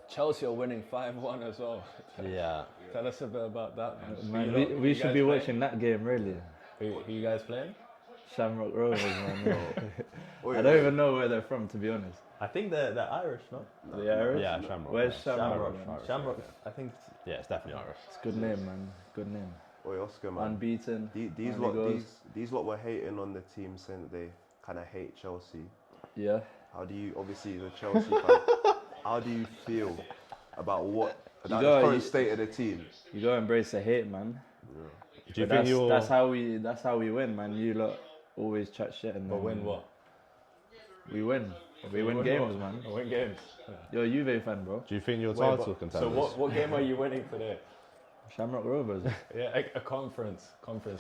Chelsea are winning 5-1 as well. Yeah. Tell us a bit about that, man. Man, we should be watching that game, really. Who you guys playing? Shamrock Rovers, man. Oh, I don't even know where they're from, to be honest. I think they're Irish, no? The Irish? Yeah, Shamrock. Where's Shamrock? Shamrock. I think Yeah, it's definitely Irish. It's a good name, man. Good name. Oi, Oscar, man. Unbeaten. These lot were hating on the team, saying that they kind of hate Chelsea. Yeah. How do you, obviously, the Chelsea fan, how do you feel about the current state of the team? You gotta embrace the hate, man. Do you But think that's how we win, man. You lot always chat shit and But then win what? we win. We win games, man. Win games. You're a Juve fan, bro. Do you think you're Wait, title but- contenders? So what game are you winning today? Shamrock Rovers. Yeah, a conference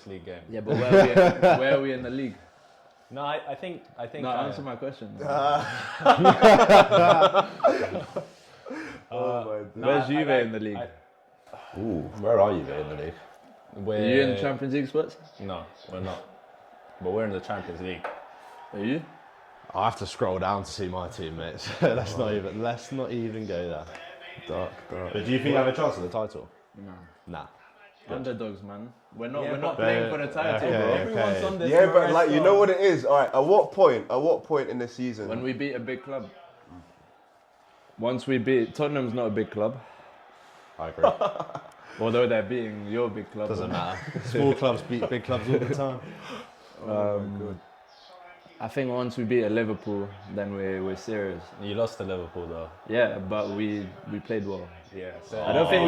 league game. Yeah, but where are we in the league? No, I think. No, answer my question. Oh my God. Where's Juve in the league? Ooh, where are you in the league? Are you in the Champions League spots? No, we're not. But we're in the Champions League. Are you? I have to scroll down to see my teammates. let's not even go there. Dark. But do you think you have a chance at the title? No. Nah. Underdogs, man. We're not but playing for the title, okay, bro. okay. Everyone's on this. Yeah, but Morris like, you song. know what it is? All right, at what point in the season? When we beat a big club. Once we beat Tottenham's not a big club, I agree. although they're beating your big club. Doesn't matter. Small clubs beat big clubs all the time. I think once we beat a Liverpool, then we're serious. You lost to Liverpool though. Yeah, but we played well. Yeah. So I don't think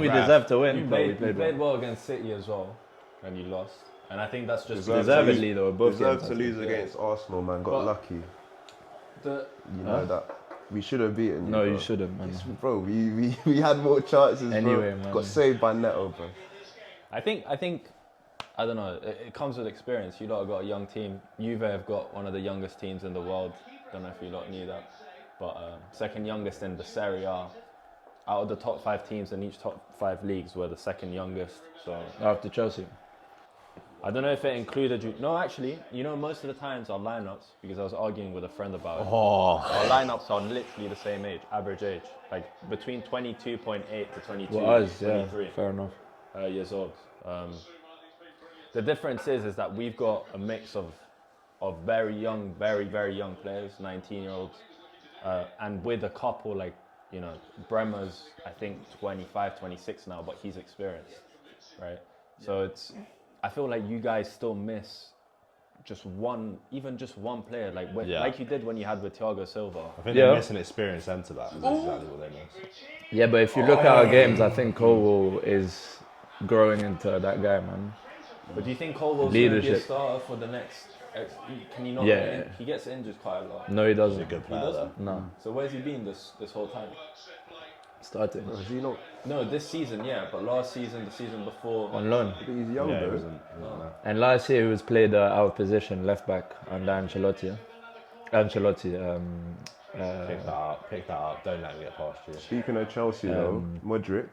we Raf. deserve to win, you but we played played well. well against City as well, and you lost. And I think that's just Deservedly though, both deserved games. to lose against Arsenal, man. Got But- lucky. the. You know that. We should have beaten you. No, bro. you shouldn't, man. Bro, we had more chances. Anyway, bro. man. Got saved by Neto, bro. I think. I don't know. It comes with experience. You lot have got a young team. Juve have got one of the youngest teams in the world. Don't know if you lot knew that, but second youngest in the Serie A. Out of the top 5 teams in each top 5 leagues, we're the second youngest. So After Chelsea. I don't know if it included you. No, actually, you know, most of the times our lineups, because I was arguing with a friend about it, our lineups are literally the same age, average age, like between 22.8 to 22, Well, us, yeah, 23 fair enough. years old. The difference is that we've got a mix of very young, very, very young players, 19-year-olds, and with a couple like, you know, Bremer's, I think 25, 26 now, but he's experienced, right? So I feel like you guys still miss even just one player, like like you did when you had with Thiago Silva. I think they're missing experienced centre back. That's exactly what they miss. Yeah, but if you look at our games, I think Colwell is growing into that guy, man. But do you think Colwell's going to be a Leadership. starter for the next? Can he not? Yeah. He gets injured quite a lot. No, he doesn't. He's a good He player. doesn't. No, So where's he been this whole time? starting Is he not? No, this season, yeah, but last season, the season before. on loan. He's young, Yeah, he though. wasn't. And last year he was played out of position, left back under Ancelotti. Pick that up. Don't let me get past you. Speaking of Chelsea, though, Modric,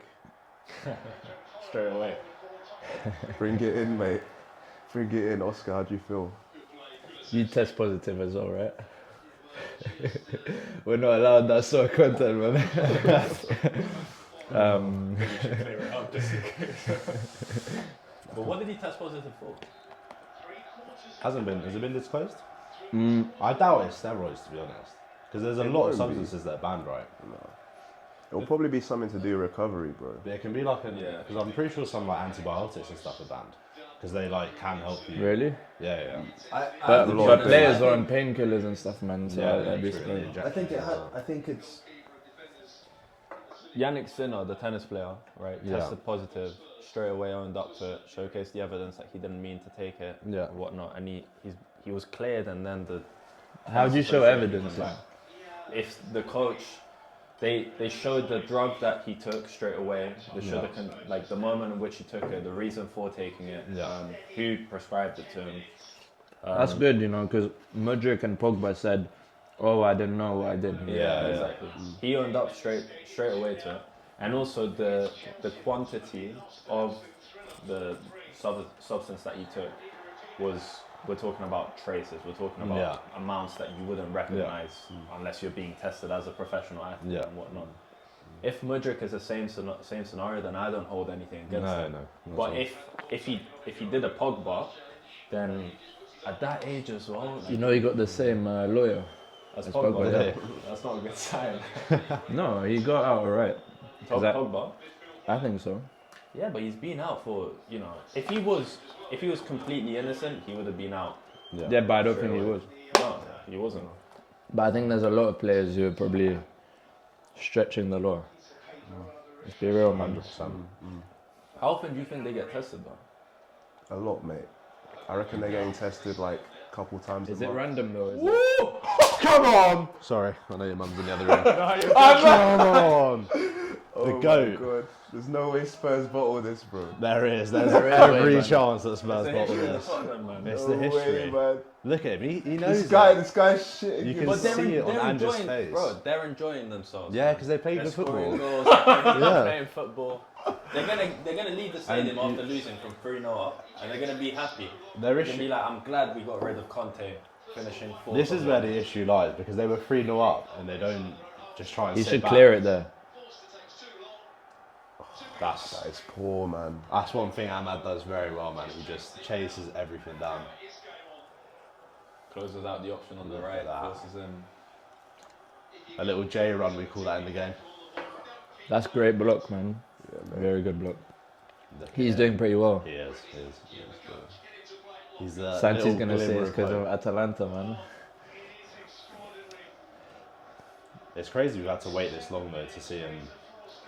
Straight away. bring it in, mate. Bring it in. Oscar, how do you feel? You test positive as well, right? We're not allowed that sort of content, man. But what did he test positive for? Has it been disclosed? I doubt it's steroids, to be honest. Because there's a lot of substances that are banned, right? It'll probably be something to do with recovery, bro. But it can be like because I'm pretty sure some like antibiotics and stuff are banned. Because they like can help you. Really? Yeah. But lot of players are on painkillers and stuff, man. So Yeah, I'd be literally, surprised. injections. I think it's Yannick Sinner, the tennis player, right? Yeah. Tested positive, straight away owned up to it, showcased the evidence that he didn't mean to take it, Yeah. and whatnot, and he was cleared, and then the How do you show evidence? Like? if the coach. They showed the drug that he took straight away. They showed the moment in which he took it, the reason for taking it, who prescribed it to him. That's good, you know, because Mudryk and Pogba said, "Oh, I didn't know what I did." Yeah, exactly. He owned up straight away to it, and also the quantity of the substance that he took was. We're talking about traces. We're talking about amounts that you wouldn't recognize unless you're being tested as a professional athlete and whatnot. If Mudryk is the same scenario, then I don't hold anything against him. No. But if he did a Pogba, then at that age as well, You know, he got the same lawyer. as as Pogba, Pogba, yeah, yeah. that's not a good sign. No, he got out alright. Pogba. I think so. Yeah, but he's been out for, you know, if he was completely innocent, he would have been out. Yeah, but I don't think he was. No, he wasn't. But I think there's a lot of players who are probably stretching the law. Let's be real, man. 100%. How often do you think they get tested though? A lot, mate. I reckon they're getting tested like a couple times Is a it month. random though? Is it? Come on! Sorry, I know your mum's in the other room. Come on! The GOAT. God. There's no way Spurs bottle this, bro. There is. There's There is, every man. chance that Spurs It's the bottle history of this. Tottenham, man. It's No the history. way, man. Look at him. He knows This guy's shit. You again. can But see it on they're Andrew's enjoying, face. bro. They're enjoying themselves. Yeah, because they played They're the scoring football. goals, they're Yeah. playing football. They're gonna leave the stadium after losing from 3-0 up, and they're gonna be happy. Their They're gonna issue. be like, I'm glad we got rid of Conte, finishing fourth. This is where the issue lies because they were 3-0 up and they don't just try and He sit should back. clear it there. That is poor, man. That's one thing Ahmad does very well, man. He just chases everything down. Closes out the option on the right, forces him. A little J run, we call that in the game. That's great block, man. Very good block. He's doing pretty well. He is. He's a Santi's little gonna say glimmer it's because of of hope. Atalanta, man. It's crazy we've had to wait this long though to see him.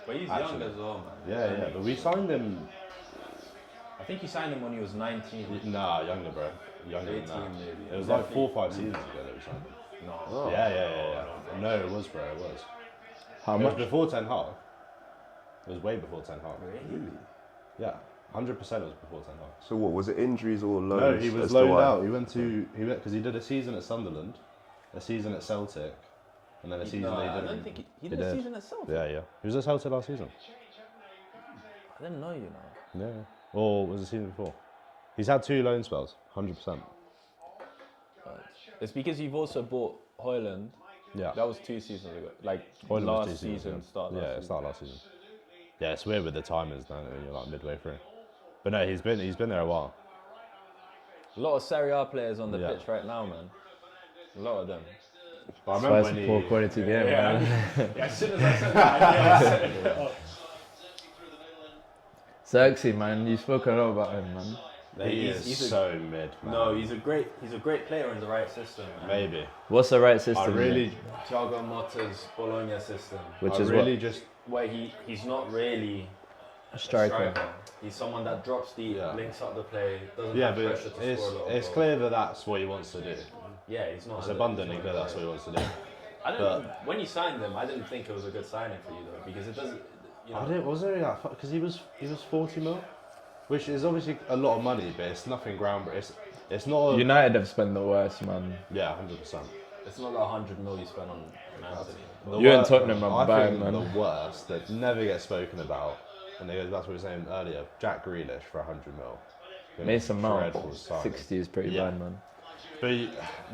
But he's Actually. young as well, man. Yeah. But we signed him. I think he signed him when he was 19. Nah, younger, bro. Younger than 18 that. maybe. It was like 4 or 5 seasons ago that we signed him. No. Yeah. No, it was, bro. It was. How It was much? before Ten Hag. It was way before Ten Hag. Really? Yeah, 100% was before Ten Hag. So what was it? Injuries or loans? No, he was as to loaned why? out. He went because he did a season at Sunderland, a season at Celtic, and then a season No, that he I didn't. don't think he did He a did. season itself. Yeah. He was at Celtic last season. I didn't know, you know. Yeah. Or was the season before? He's had 2 loan spells, 100%. It's because you've also bought Højlund. Yeah. That was 2 seasons ago. Like Højlund was last 2 seasons season, ago. start last Yeah, season. start last season. Yeah, it's weird with the timers now. You're like midway through. But no, he's been there a while. A lot of Serie A players on the Yeah. pitch right now, man. A lot of them. But I That's remember why when it's a poor quality game, man. Yeah, as soon as I said that, I said it. Xerxes, man, you spoke a lot about him, man. he He's- is he's a- so mid, man. No, he's a great player in the right system, man. Maybe. What's the right I system? really, Thiago Motta's Bologna system, Which I is really just. where he's not really a a striker. He's someone that drops deep, Yeah. links up the play, doesn't Yeah, have but pressure to it's score a lot of it's goals. clear that that's what he wants to do. Yeah, he's not. It's under- abundantly he's clear not that's what he wants to do. I don't. When you signed him, I didn't think it was a good signing for you though, because it doesn't. You know, I didn't. Was there that? Because he was 40 mil, which is obviously a lot of money, but it's nothing groundbreaking. It's not. United have spent the worst, man. Yeah, 100%. it's not the 100 mil you spent on Anthony. You and Tottenham are I bad, think man. the worst that never gets spoken about, and that's what we were saying earlier. Jack Grealish for 100 mil. Mason Mount, Dreadful signing. 60 is pretty Yeah. bad, man.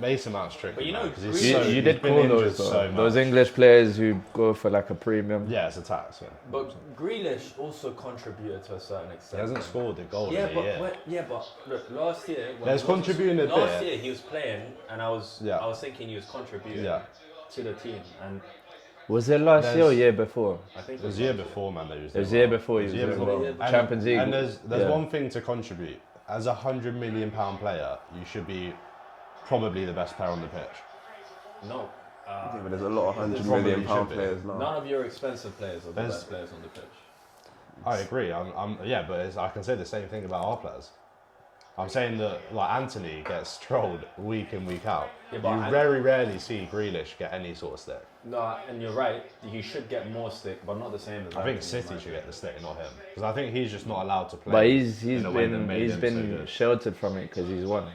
Mason Mount's tricky. But you know, because You did call those though. Those English players who go for like a premium. Yeah, it's a tax. Yeah. But Grealish also contributed to a certain extent. He hasn't scored a goal Yeah, in a year. but look, last year. There's contributing a bit. Last year he was playing, and I was Yeah. thinking he was contributing Yeah. to the team, and Was it last year or year before? I think It was the year before, man. That he was It was doing the year well. before. It was He the was year doing before. well. Champions League. And there's Yeah. one thing to contribute. As a £100 million player, you should be probably the best player on the pitch. No. Yeah, but there's a lot of £100 Probably million should be. players now. None of your expensive players are the There's- best players on the pitch. I agree. Yeah, but I can say the same thing about our players. I'm saying that like Anthony gets trolled week in, week out. Yeah, but you very rarely see Grealish get any sort of stick. No, and you're right. He should get more stick, but not the same as. I think Anthony, City in my should get the stick, not him, because I think he's just not allowed to play. But he's in a way that made him so been good. sheltered from it because he's won.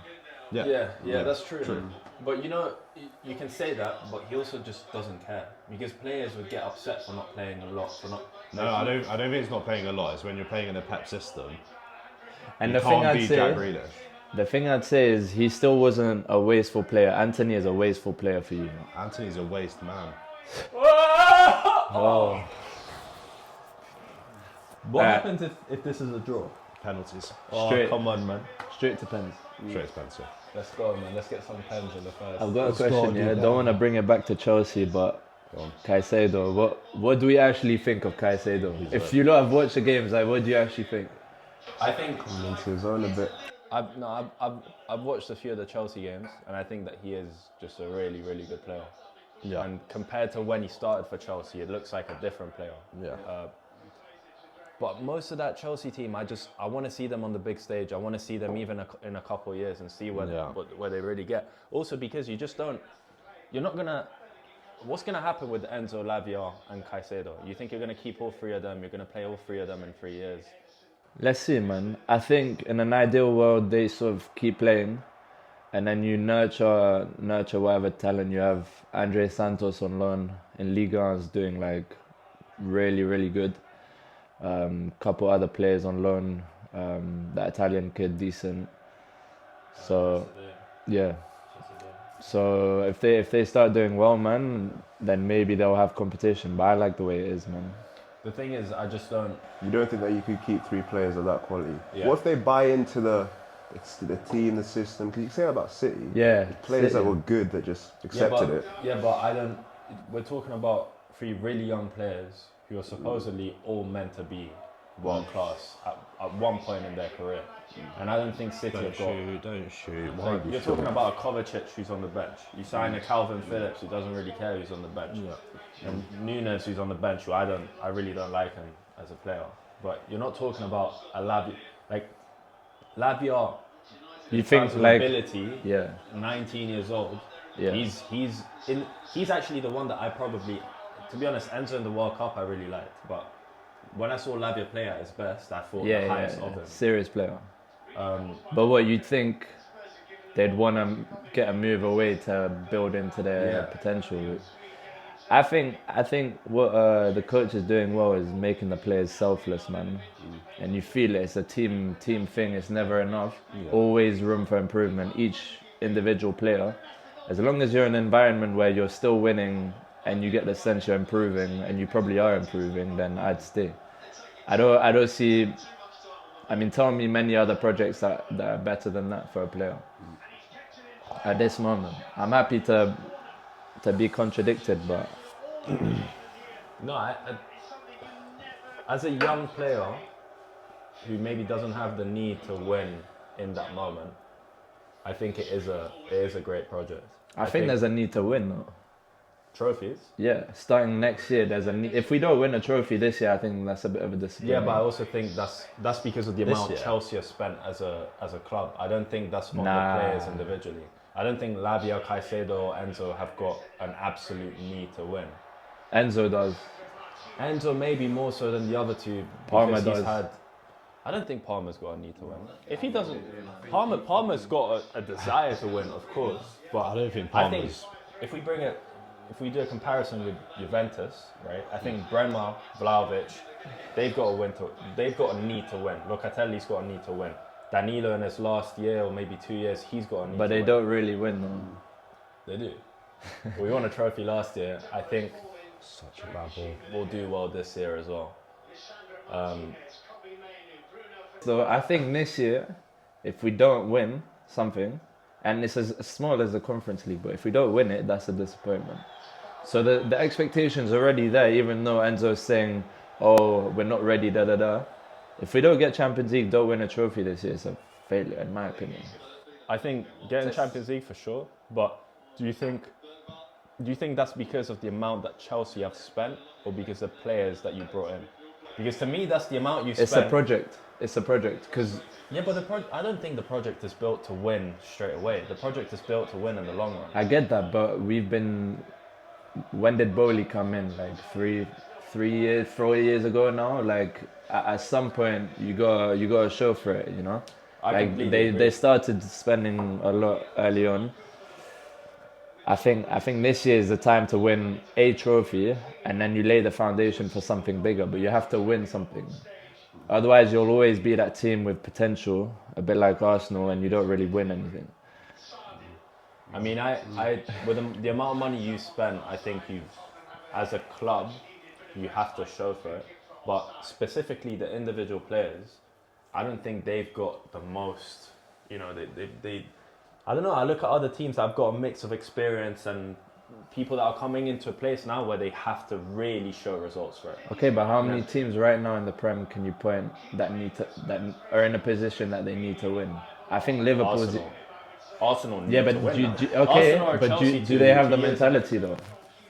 Yeah, that's true. But you know, you can say that, but he also just doesn't care because players would get upset for not playing a lot, for not. No, I don't think it's not playing a lot. It's when you're playing in a Pep system. And You the thing can't I'd beat Jack say, Grealish. the thing I'd say is he still wasn't a wasteful player. Anthony is a wasteful player for you. Anthony's a waste man. Oh, What happens if this is a draw? Penalties. Oh, Straight. come on, man. straight to pens. Straight expensive. Let's go, man. Let's get some pens in the first. I've got a Let's go question. do Yeah, that. don't want to bring it back to Chelsea, but Go on. Caicedo. What do we actually think of Caicedo? If you lot have watched the games, like, what do you actually think? I think Into his own a bit. I've watched a few of the Chelsea games, and I think that he is just a really, really good player. Yeah. And compared to when he started for Chelsea, it looks like a different player. Yeah. But most of that Chelsea team, I want to see them on the big stage. I want to see them even in a couple of years and see where they really get. Also because you're not gonna. What's gonna happen with Enzo, Lavia, and Caicedo? You think you're gonna keep all three of them? You're gonna play all three of them in 3 years? Let's see, man. I think in an ideal world, they sort of keep playing, and then you nurture whatever talent you have. Andre Santos on loan in Liga 1 is doing like really, really good. Couple other players on loan. That Italian kid, decent. So, yeah. So if they start doing well, man, then maybe they'll have competition. But I like the way it is, man. The thing is, I just don't. You don't think that you could keep 3 players of that quality? Yeah. What if they buy into the team, the system? Because you say that about City. Yeah, Players City. that were good that just accepted it. Yeah, but I don't. We're talking about 3 really young players who are supposedly all meant to be world class at one point in their career, and I don't think City have got. Don't shoot. Why Like, would you you're shoot? talking about a Kovacic who's on the bench. You sign a Calvin Phillips who doesn't really care who's on the bench, and Nunes who's on the bench who I really don't like him as a player. But you're not talking about a Lavia. Like Lavia, You in think terms of like ability, yeah, 19 years old. yeah. He's actually the one that I probably, to be honest, Enzo in the World Cup I really liked, but when I saw Lavia play at his best, I thought the highest of him. Serious player. Um, But what you'd think they'd want to get a move away to build into their potential. I think what the coach is doing well is making the players selfless, man. And you feel it. It's a team thing. It's never enough. Always room for improvement. Each individual player, as long as you're in an environment where you're still winning and you get the sense you're improving, and you probably are improving, then I'd stay. I don't see. I mean, tell me many other projects that are better than that for a player. At this moment, I'm happy to be contradicted, but no, as a young player who maybe doesn't have the need to win in that moment, I think it is a great project. I think there's a need to win, though. Trophies. Yeah, starting next year, there's a need. If we don't win a trophy this year, I think that's a bit of a disappointment. Yeah, but I also think that's because of the This amount year. Chelsea have spent as a club. I don't think that's on Nah. the players individually. I don't think Lavia, Caicedo, or Enzo have got an absolute need to win. Enzo does. Enzo maybe more so than the other two. Palmer because does. I don't think Palmer's got a need to win. If he doesn't, Palmer's got a desire to win, of course. But I don't think I think Palmer's. if we do a comparison with Juventus, right? I think Bremer, Vlahovic, they've got a need to win. Locatelli's got a need to win. Danilo in his last year or maybe 2 years, he's got a need But to they win. don't really win though. They do. We won a trophy last year. I think Such a bad ball. we'll do well this year as well. So I think this year, if we don't win something, and it's as small as the Conference League, but if we don't win it, that's a disappointment. So the expectation's already there, even though Enzo's saying, oh, we're not ready, da da da. If we don't get Champions League, don't win a trophy this year, it's a failure, in my opinion. I think getting Champions League for sure, but do you think that's because of the amount that Chelsea have spent, or because of players that you brought in? Because to me, that's the amount you spent. It's a project. It's a project, because Yeah, but I don't think the project is built to win straight away. The project is built to win in the long run. I get that, but we've been. When did Bowley come in? Like 4 years ago now. Like at some point, you gotta show for it. You know, I like completely agree. they started spending a lot early on. I think this year is the time to win a trophy, and then you lay the foundation for something bigger. But you have to win something. Otherwise, you'll always be that team with potential, a bit like Arsenal, and you don't really win anything. I mean, I with the amount of money you spent, I think as a club, you have to show for it. But specifically the individual players, I don't think they've got the most. You know, they I don't know. I look at other teams that have got a mix of experience and people that are coming into a place now where they have to really show results for it. Okay, but how many teams right now in the Prem can you point that are in a position that they need to win? I think Liverpool's. Arsenal need Yeah, to but win now. okay, Arsenal or but Chelsea do they have the 2 years ago. mentality though?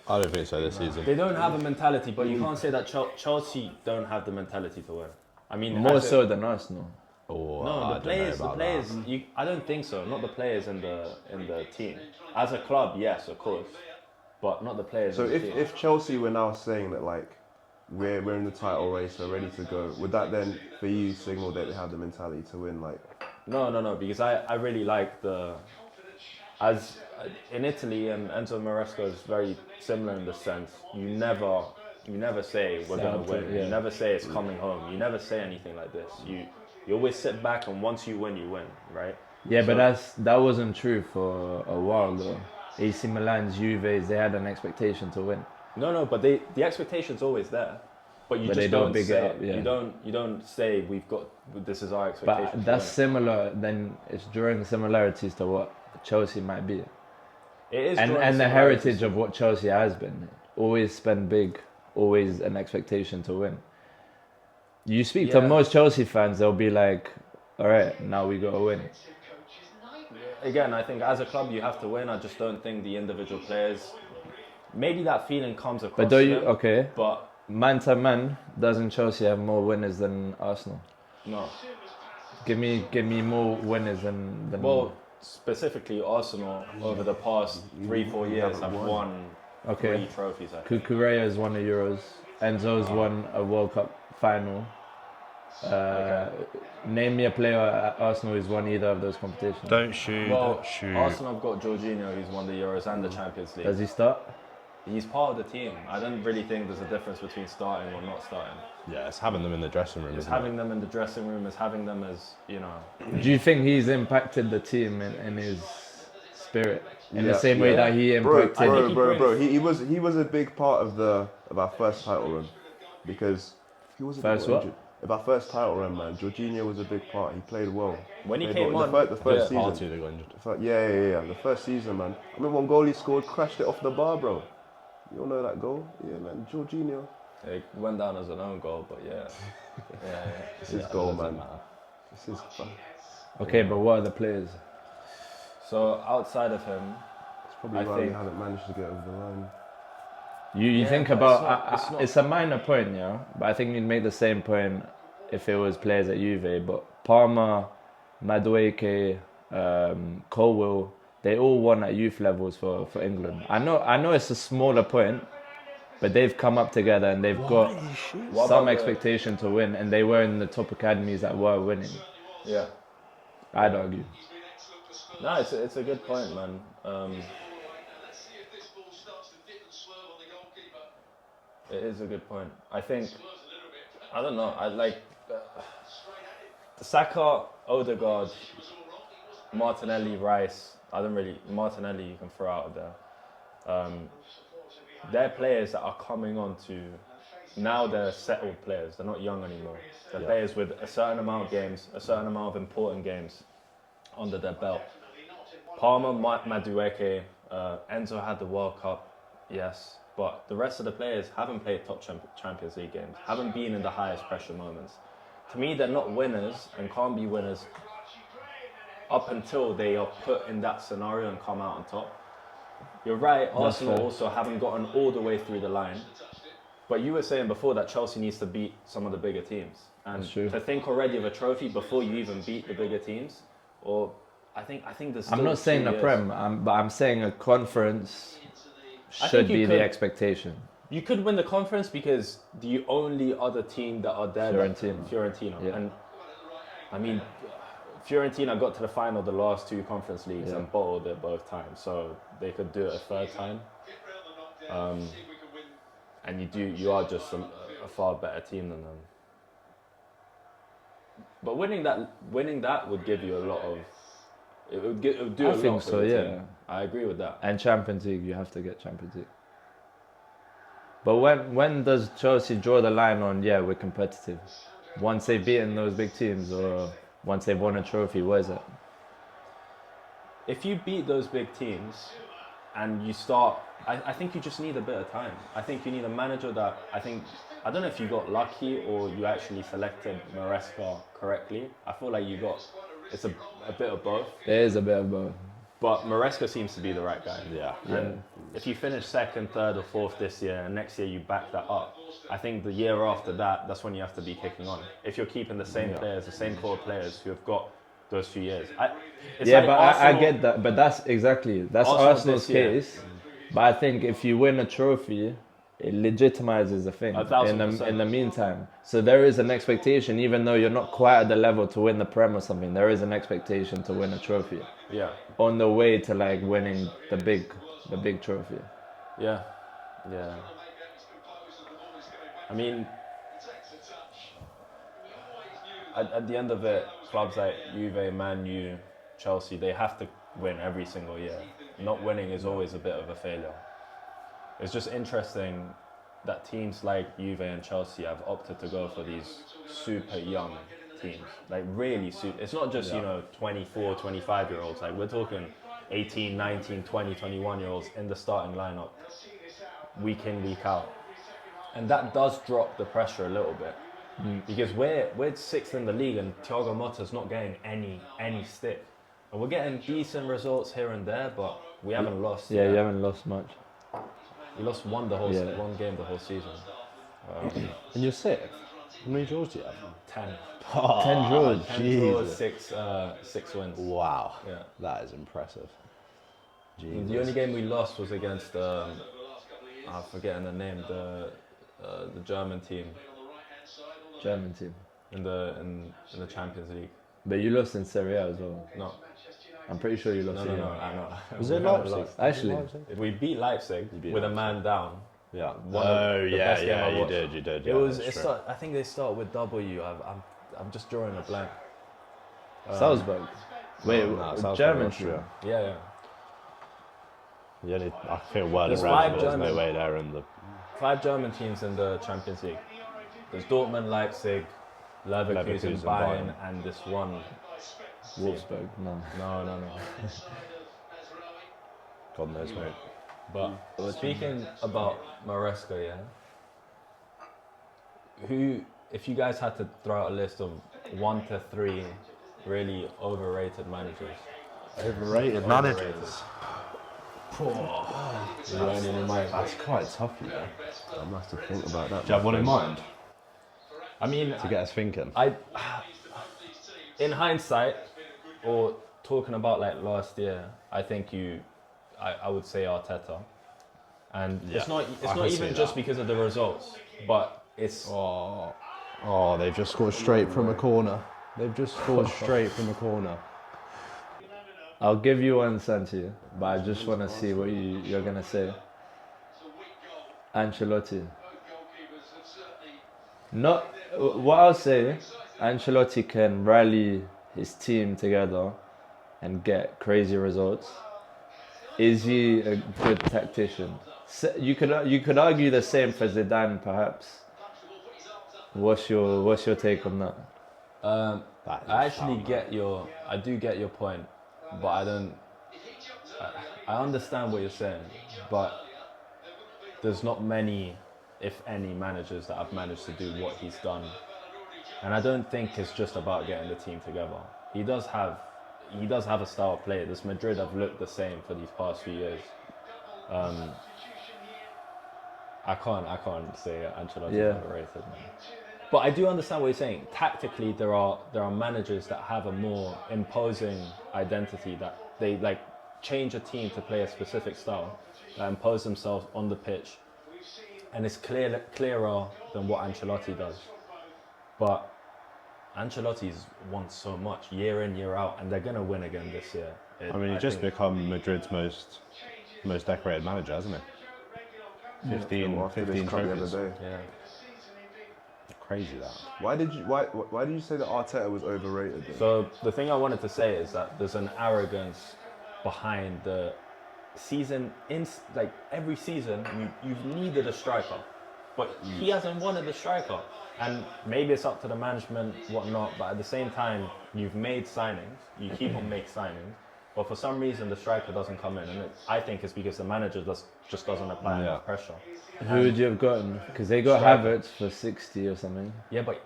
I don't think so this season. They don't have a mentality, but you can't say that Chelsea don't have the mentality to win. I mean, More as a- so than Arsenal. Oh, No, I the don't know players. about I don't think so. Not the players in the team. As a club, yes, of course, but not the players. So in the team. if Chelsea were now saying that like we're in the title race, we're ready to go, would that then for you signal that they have the mentality to win? Like No, because I really like as in Italy, and Enzo Maresca is very similar in the sense you never say we're gonna win. Yeah. You never say it's coming home. You never say anything like this. You always sit back, and once you win, right? Yeah, but So- that wasn't true for a while though. AC Milan's, Juve's, they had an expectation to win. No, but the expectation's always there. But you But just they don't don't big it say up, yeah. You don't say this is our expectation. But to that's win. similar. Then it's drawing similarities to what Chelsea might be, It is and drawing the similarities. heritage of what Chelsea has been. Always spend big, always an expectation to win. You speak to Yeah. most Chelsea fans, they'll be like, "All right, now we gotta win." Again, I think as a club you have to win. I just don't think the individual players. Maybe that feeling comes across. But don't you? them, Okay, But man to man, doesn't Chelsea have more winners than Arsenal? no. Give me more winners than. Well, specifically Arsenal over the past 3-4 years have won Okay. 3 trophies. I think. Kukureya's won the Euros. Enzo's won a World Cup final. Name me a player at Arsenal who's won either of those competitions. Don't shoot. Well, don't shoot. Arsenal have got Jorginho, who's won the Euros and the Champions League. Does he start? He's part of the team. I don't really think there's a difference between starting or not starting. Yeah, it's having them in the dressing room. It's isn't having them in the dressing room, it's having them as, Do you think he's impacted the team in his spirit in the Yeah, same way yeah. that he bro, impacted? I think he bro. brings- He was a big part of our first title run because he was First what? Of our first title run, man. Jorginho was a big part. He played well. When he Played came well. on, the first season. Party, they got injured. Yeah. The first season, man. I remember one goal he scored, crashed it off the bar, bro. You all know that goal? Yeah, man. Jorginho. it went down as an own goal, but yeah. It's his goal, man. It's his fun. Okay, but what are the players? So outside of him, It's probably I why we think- haven't managed to get over the line. You Yeah, think but about it's not- it's a minor point, yeah, but I think you'd make the same point if it was players at Juve. But Palmer, Madueke, Colwell, they all won at youth levels for England. I know it's a smaller point, but they've come up together and they've got What some about the- expectation to win, and they were in the top academies that were winning. yeah. I'd argue. No, it's a good point, man. It is a good point. I think, I don't know, I like, Saka, Odegaard, Martinelli, Rice. Martinelli you can throw out of there. They're players that are coming on to, now they're settled players. They're not young anymore. They're players with a certain amount of games, a certain amount of important games under their belt. Palmer, Madueke, Enzo had the World Cup, yes. But the rest of the players haven't played top Champions League games, haven't been in the highest pressure moments. To me, they're not winners and can't be winners up until they are put in that scenario and come out on top. You're right, Arsenal also haven't gotten all the way through the line. But you were saying before that Chelsea needs to beat some of the bigger teams. And to think already of a trophy before you even beat the bigger teams, or I think there's still I'm not saying the Prem, but I'm saying a conference should be the expectation. You could win the conference because the only other team that are there, Fiorentina. Yeah. And I mean, Fiorentina got to the final the last two conference leagues and bottled it both times, so they could do it a third time. And you are just a far better team than them. But winning that would give you a lot of. It would do a lot. I think so. Yeah, team. I agree with that. And Champions League, you have to get Champions League. But when does Chelsea draw the line on, we're competitive? Once they've beaten those big teams or once they've won a trophy, what is it? If you beat those big teams and you start, I think you just need a bit of time. I think you need a manager that, I don't know if you got lucky or you actually selected Maresca correctly. I feel like it's a bit of both. There is a bit of both. But Maresca seems to be the right guy. Yeah. And if you finish second, third or fourth this year and next year you back that up, I think the year after that's when you have to be kicking on. If you're keeping the same players, the same core players who have got those few years. I get that. But that's Arsenal's case. But I think if you win a trophy, it legitimizes the thing in the meantime. So there is an expectation, even though you're not quite at the level to win the Prem or something, there is an expectation to win a trophy. Yeah. On the way to like winning the big trophy. Yeah. Yeah. I mean, at the end of it, clubs like Juve, Man U, Chelsea, they have to win every single year. Not winning is always a bit of a failure. It's just interesting that teams like Juve and Chelsea have opted to go for these super young teams. Like really super. It's not just, 24, 25-year-olds. Like we're talking 18, 19, 20, 21-year-olds in the starting lineup week in, week out. And that does drop the pressure a little bit. Because we're sixth in the league and Thiago Motta's not getting any stick. And we're getting decent results here and there, but we haven't lost. Yeah, you haven't lost much. We lost one game the whole season. And you're sixth? How many draws do you have? 10. 10 draws. 10 draws, 6 wins. Wow. Yeah. That is impressive. Jesus. The only game we lost was against I'm forgetting the name, the German team. In the Champions League. But you lost in Serie A as well. No. I'm pretty sure you lost. No, I know. Was it Leipzig? Actually, we beat Leipzig with a man down. Yeah. You did. It was. I think they start with W. I'm just drawing a blank. Salzburg. Wait, German. Austria. Yeah. I feel there's no way they're in the 5 German teams in the Champions League. There's Dortmund, Leipzig, Leverkusen, Bayern, and this one. Wolfsburg. No. God knows, mate. But speaking about Maresca, if you guys had to throw out a list of 1 to 3 really overrated managers. Overrated managers. That's quite tough, I'm gonna have to think about that. Do you have one in mind? I mean, to get us thinking. In hindsight, or talking about like last year, I think I would say Arteta, and it's not even just because of the results, but it's they've just scored straight from a corner. I'll give you one, Santi, but I just want to see what you're gonna say. Ancelotti. Not what I'll say. Ancelotti can rally his team together and get crazy results, is he a good tactician? You could argue the same for Zidane, perhaps. What's your take on that? I actually I do get your point, but I don't. I understand what you're saying, but there's not many, if any, managers that have managed to do what he's done, and I don't think it's just about getting the team together. He does have a style of play. This Madrid have looked the same for these past few years. I can't say Ancelotti's overrated, man. But I do understand what you're saying. Tactically, there are managers that have a more imposing identity, that they like change a team to play a specific style, that impose themselves on the pitch, and it's clearer than what Ancelotti does. But Ancelotti's won so much year in, year out, and they're gonna win again this year. He's just become Madrid's most decorated manager, hasn't he? 15 trophies. Yeah. Crazy that. Why did you say that Arteta was overrated then? So the thing I wanted to say is that there's an arrogance behind the season. Like every season, you've needed a striker, but he hasn't wanted a striker. And maybe it's up to the management, whatnot. But at the same time, you've made signings. You keep on making signings, but for some reason the striker doesn't come in, and I think it's because the manager just doesn't apply enough pressure. Who would you have gotten? Because they got Havertz for 60 or something. Yeah, but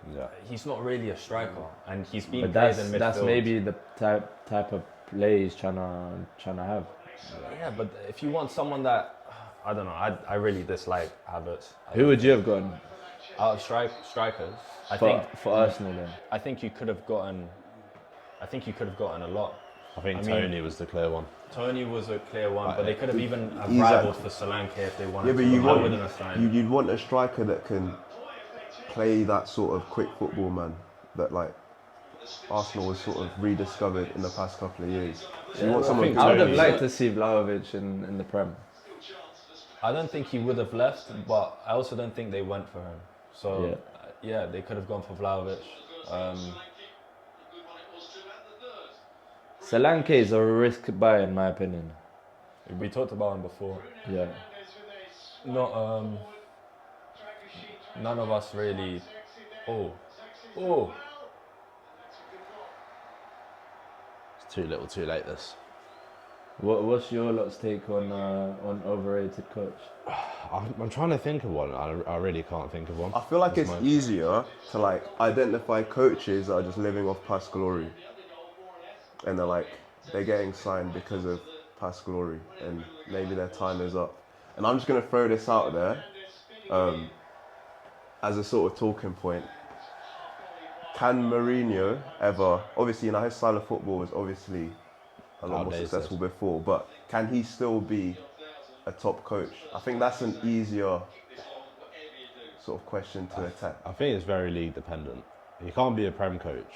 he's not really a striker, and he's being But played in midfield. that's maybe the type of play he's trying to have. Yeah, but if you want someone that, I don't know, I really dislike Havertz. Who would you have gotten? Out of strikers, I For think Arsenal then. I think you could have gotten a lot. I think Tony was the clear one. Tony was a clear one, but they could have even Exactly. rivaled for Solanke if they wanted. Yeah, but to. I wouldn't have signed. you'd want a striker that can play that sort of quick football, man. That like Arsenal was sort of rediscovered in the past couple of years. So you want someone. I would have liked to see Vlahovic in the Prem. I don't think he would have left, but I also don't think they went for him. So yeah, they could have gone for Vlahovic. Solanke is a risk buy in my opinion. We talked about him before. Yeah. Not none of us really. Oh. It's too little, too late. This. What's your lot's take on overrated coach? I'm trying to think of one. I really can't think of one. I feel like it's easier to like identify coaches that are just living off past glory, and they're getting signed because of past glory, and maybe their time is up. And I'm just gonna throw this out there as a sort of talking point. Can Mourinho ever? Obviously, his style of football was obviously a lot more successful before, but can he still be a top coach? I think that's an easier sort of question to attack. I think it's very league dependent. He can't be a Prem coach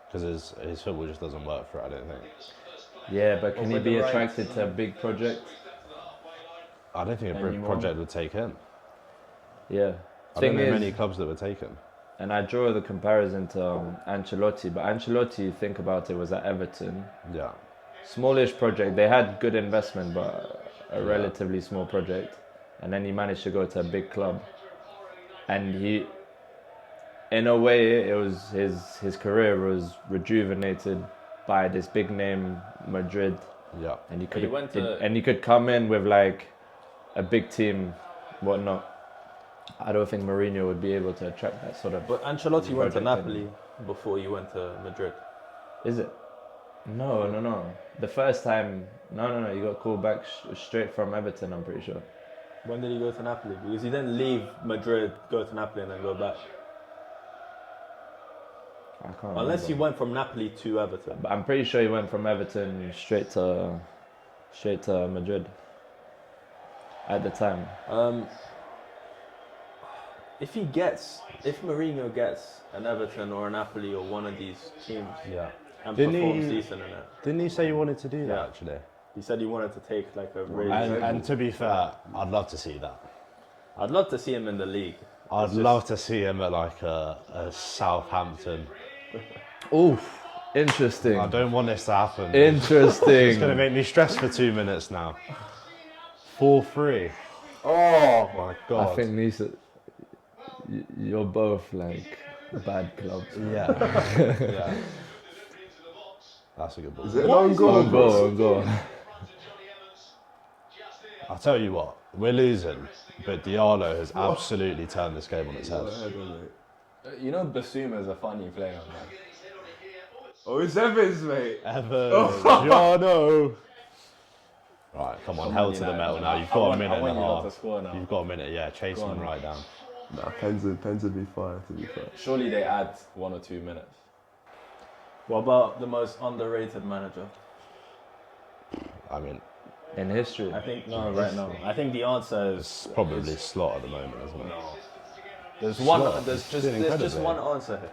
because his football just doesn't work for it, I don't think. Yeah, but can he be attracted to a big project? I don't think a big project would take him. Yeah. I don't know many clubs that would take him. And I draw the comparison to Ancelotti, but Ancelotti, think about it, was at Everton. Yeah. Smallish project. They had good investment, but a relatively small project. And then he managed to go to a big club. And he, in a way, it was his career was rejuvenated by this big name Madrid. Yeah. And he could come in with like a big team, whatnot. I don't think Mourinho would be able to attract that sort of. But Ancelotti went to Napoli before he went to Madrid. Is it? No. The first time, no. He got called back straight from Everton, I'm pretty sure. When did he go to Napoli? Because he didn't leave Madrid, go to Napoli, and then go back. I can't. Unless he went from Napoli to Everton. But I'm pretty sure he went from Everton straight to Madrid. At the time. If Mourinho gets an Everton or a Napoli or one of these teams, and performs decent in it. Didn't he say he wanted to do that actually? He said he wanted to take like a really. And to be fair, I'd love to see that. I'd love to see him in the league. I'd love to see him at like a Southampton. Oof, interesting. I don't want this to happen. Interesting. It's going to make me stressed for 2 minutes now. 4-3. Oh my God. I think these, you're both like bad clubs. Yeah. Yeah. That's a good ball. Is it an own goal? On goal. I'll tell you what, we're losing, but Diallo has absolutely turned this game on its head. You know, Basuma's a funny player, man. Oh, it's Evans, mate. Giano. Right, come on, hell to the United, metal man. now. You've I got a want- minute I want and a you lot half. to score now. You've got a minute, yeah. Chase Go them on. right down. Nah, Pens would be fire, to be fair. Surely they add 1 or 2 minutes. What about the most underrated manager? I mean, In history. I think right now. I think the answer is it's probably Slot at the moment, isn't it? no. There's one. Slot. There's Doing just incredibly. one answer here.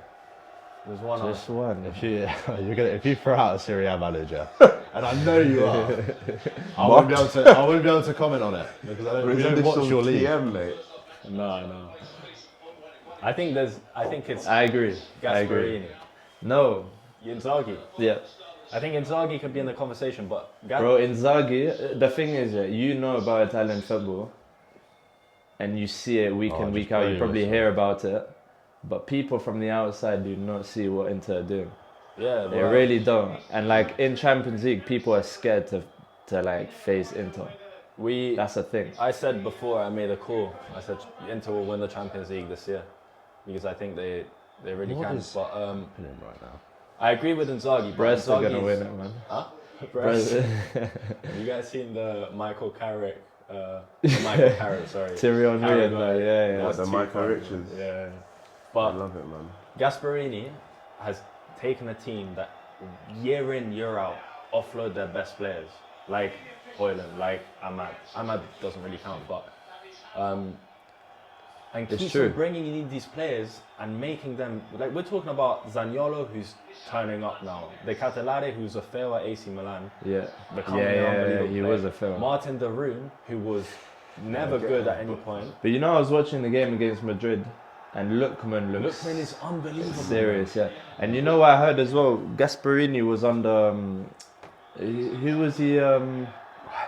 There's one Just answer. one. If you throw out a Serie A manager, and I know you are, I won't be able to comment on it because we don't watch your league. TM, mate. No. I think it's I agree. Gasparini. No. Inzaghi. Yeah. I think Inzaghi could be in the conversation, but Bro, Inzaghi, the thing is, you know about Italian football and you see it week in, just week out. You play probably yourself. hear about it. But people from the outside do not see what Inter are doing. yeah, They really don't. And like in Champions League, people are scared to like face Inter. That's the thing. I said before I made a call. I said Inter will win the Champions League this year because I think they really What can. is But happening right now? I agree with Inzaghi. Brest are Inzaghi's- gonna win it, man. Huh? Brest. Have you guys seen the Michael Carrick? Michael Carrick, sorry. Thierry Henry, Carrick, yeah. What, the too Michael funny. Richards? Yeah. I But love it, man. Gasparini has taken a team that year in, year out offload their best players, like Hoyland, like Ahmad. Ahmad doesn't really count, but and It's keeps true. on bringing in these players and making them like we're talking about Zaniolo, who's turning up now. De Catalare, who's a fail at AC Milan, Yeah. becoming an unbelievable He player. was a fail. Martin de Roon, who was never good at any point. But you know, I was watching the game against Madrid and Lookman looks Lookman is unbelievable. serious, yeah. And you know what I heard as well? Gasparini was under. Who was he? I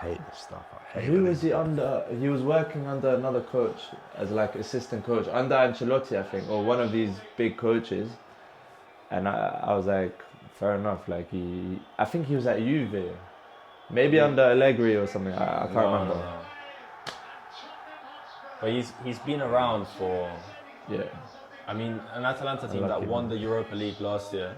hate this stuff. I hate Who it. was he under? He was working under another coach as like assistant coach under Ancelotti, I think, or one of these big coaches. And I was like, fair enough. Like I think he was at Juve, maybe under Allegri or something. I can't remember. No. But he's been around for. Yeah. I mean, an Atalanta team that Unlucky, won man. the Europa League last year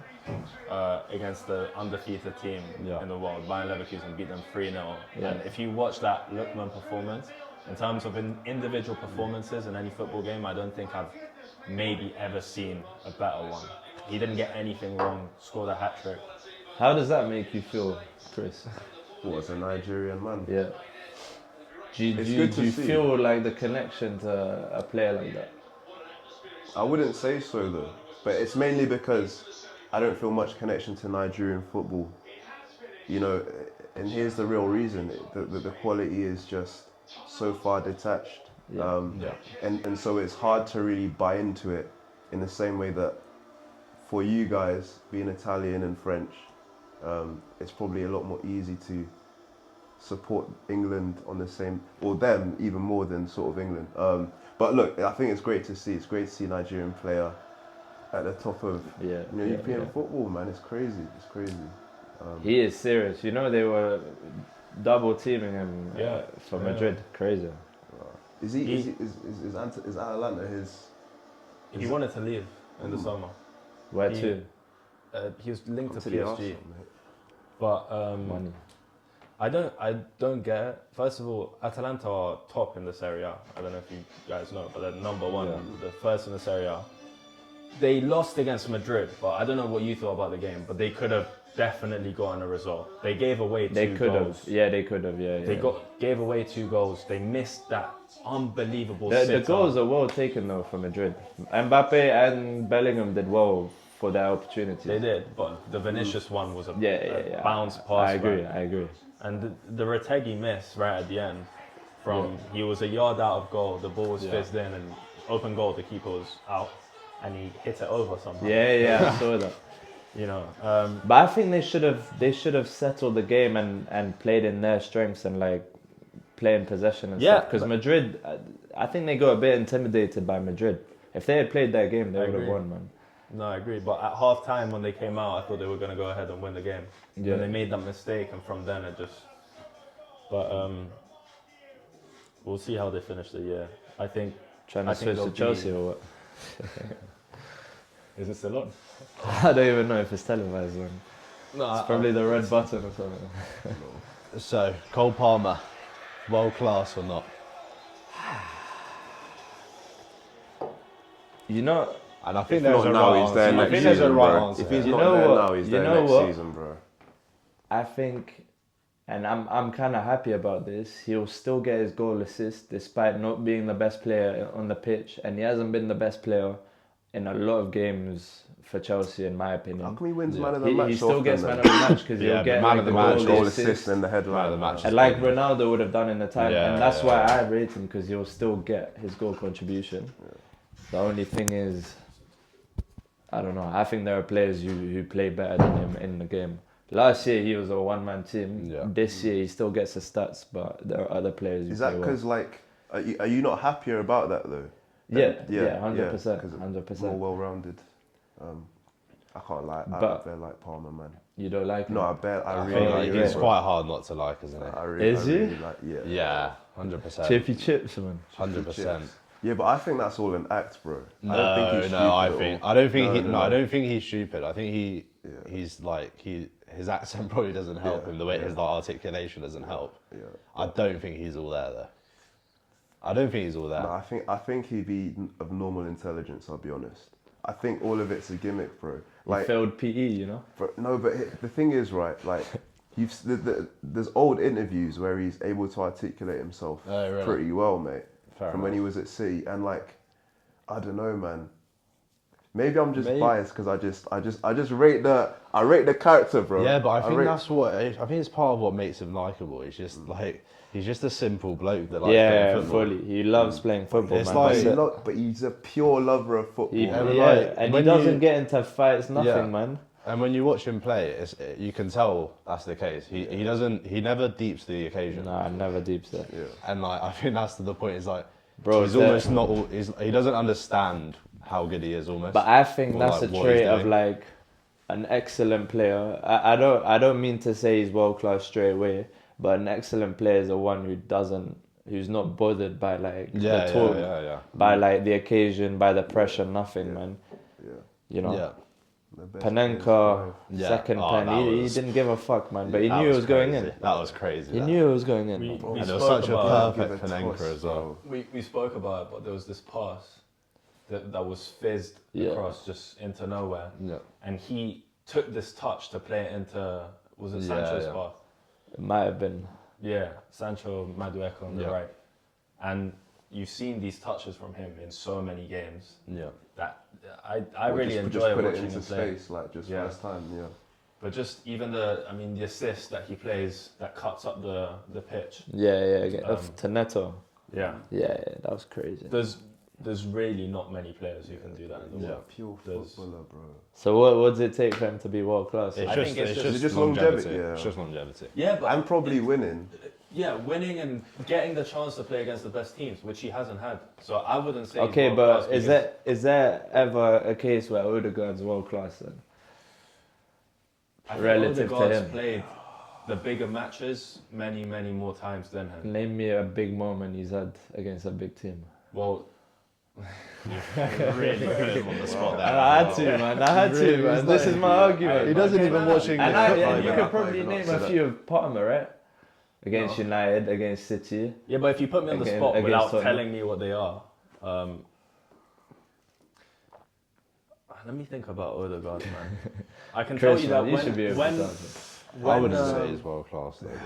against the undefeated team Yeah. in the world, Bayern Leverkusen beat them 3-0. Yeah. And if you watch that Lookman performance, in terms of individual performances in any football game, I don't think I've maybe ever seen a better one. He didn't get anything wrong, scored a hat-trick. How does that make you feel, Chris? What's a Nigerian man? Yeah. It's good Do to you see. feel like the connection to a player like that? I wouldn't say so though, but it's mainly because I don't feel much connection to Nigerian football. You know, and here's the real reason: the quality is just so far detached, and so it's hard to really buy into it in the same way that for you guys being Italian and French, it's probably a lot more easy to support England on the same, or them even more than sort of England. But look, I think it's great to see. It's great to see a Nigerian player at the top of European football, man. It's crazy. It's crazy. He is serious. You know, they were double teaming him for Madrid. Crazy. Is Atalanta his? He wanted to leave in the summer. Where He- to? He was linked to the PSG, Arsenal, mate. but Money. I don't get it. First of all, Atalanta are top in the Serie A. I don't know if you guys know, but they're number one, the first in the Serie A. They lost against Madrid, but I don't know what you thought about the game, but they could have definitely gotten a result. They gave away They two could goals. have. Yeah, they could have. Yeah. They gave away 2 goals. They missed that unbelievable The sitter. goals are well taken though for Madrid. Mbappe and Bellingham did well for their opportunity. They did, but the Vinicius one was a Yeah. bounce pass. I agree. back. I agree. And the Retegui miss right at the end, he was a yard out of goal, the ball was fizzed in and open goal, the keeper was out, and he hit it over somehow. Yeah, I saw that. You know, But I think they should have settled the game and played in their strengths and like play in possession and Yeah, stuff. Because but- Madrid, I think they got a bit intimidated by Madrid. If they had played their game, they I would have agree. won, man. no, I agree. But at half time when they came out, I thought they were going to go ahead and win the game. Yeah. And they made that mistake, and from then it just. But we'll see how they finish the year. I think. Trying I to think switch to they'll Chelsea be- or what? Is it still on? I don't even know if it's televised, man. No, It's probably the red button or something. So, Cole Palmer, world class or not? You know, And I think If there's not a now, right he's there answer. I next think there's a season, right bro. answer. If he's You not know there what? now, he's You there know next what? season, bro. I think, and I'm kind of happy about this. He'll still get his goal assist despite not being the best player on the pitch, and he hasn't been the best player in a lot of games for Chelsea, in my How opinion. come he wins man of the He, match? he still often gets then? man of the match because Yeah, he'll but get man like, of the the match, goal goal assist. assist and the headline. Man of the match. And like Ronaldo would have done in the time, Yeah, and that's yeah, why yeah. I rate him because he'll still get his goal contribution. The only thing is, I don't know. I think there are players who play better than him in the game. Last year he was a one-man team. Yeah. This year he still gets the stats, but there are other players who Is play that well. because are you not happier about that though? Yeah, Yeah, 100%, 'cause 100%. More well-rounded. I can't lie. I But- barely like Palmer, man. You don't like him? No, I I really think like it's him. quite hard not to like, isn't it? I really, Is I he? really like, yeah. Yeah, 100%. Chippy chips, man. 100%. Yeah, but I think that's all an act, bro. No, I don't think he's stupid I at all. think I don't think he. No, No, no. I don't think he's stupid. I think he's like his accent probably doesn't help Yeah, him. The way yeah. his like, articulation doesn't help. Yeah. I don't think he's all there though. I don't think he's all there. No, I think he'd be of normal intelligence. I'll be honest. I think all of it's a gimmick, bro. He Like, failed PE, you know? no, but the thing is, right? Like, there's old interviews where he's able to articulate himself Oh, really? pretty well, mate. Fair from when he enough. was at City, and like, I don't know, man. Maybe I'm just Maybe- biased because I just rate the character, bro. Yeah, but I think rate- that's what I think it's part of what makes him likable. He's just like he's just a simple bloke that likes Yeah, playing football. fully. He loves playing football, It's man. like- That's it. But he's a pure lover of football. He, man. and yeah, like, and he when doesn't you- get into fights, nothing, Yeah. man. And when you watch him play, you can tell that's the case. He never deeps the occasion. Nah, never deeps that. Yeah. And like I think that's to the point. It's like, Bro, he's that- almost not. He doesn't understand how good he is almost. But I think Or, that's like, a what trait he's of doing. like an excellent player. I don't mean to say he's world class straight away, but an excellent player is the one who's not bothered by like yeah, the talk, yeah. by like the occasion, by the pressure, nothing, Yeah. man. Yeah. You know. Yeah. The best players Panenka, alive. Yeah. second Oh, pen. that He was- didn't give a fuck, man. But he That knew it was going crazy. in. That was crazy. He that. knew it was going in. We And it was spoke such a about it. perfect Give a Panenka toss, as well. bro. We spoke about it, but there was this pass that was fizzed Yeah. across just into nowhere, Yeah. and he took this touch to play it into was it Sancho's yeah. path? It might have been. Yeah, Sancho Madueke on the Yeah. right, and you've seen these touches from him in so many games Yeah. that I Or really just enjoy put it watching into him play. space, like just Yeah. first time, yeah. But just even the assist that he plays that cuts up the pitch. Yeah. Um, To Neto. Yeah, Yeah, that was crazy. there's really not many players who can do that in the He's world. a pure There's- footballer, bro. So what does it take for him to be world class? It's I just, think it's it's just- just longevity. longevity, yeah. It's just longevity. Yeah, but And probably winning. yeah, winning and getting the chance to play against the best teams, which he hasn't had. So I wouldn't say. he's Okay, world-class but is because there ever a case where Odegaard's world class then? I think relative to Odegaard's him? played the bigger matches many more times than him. Name me a big moment he's had against a big team. Well, Really put him on the spot there. I had to, man. I had to, man. This is my argument. He doesn't even watch English And football. you Yeah, could I probably can't name even a answer few of Palmer, right? Against No. United, against City. yeah, but if you put me on the Again- spot against without Tottenham. telling me what they are, let me think about Odegaard, man. I can tell Chris, you that man, you should be able to tell me. I wouldn't when, say he's world class though, bro.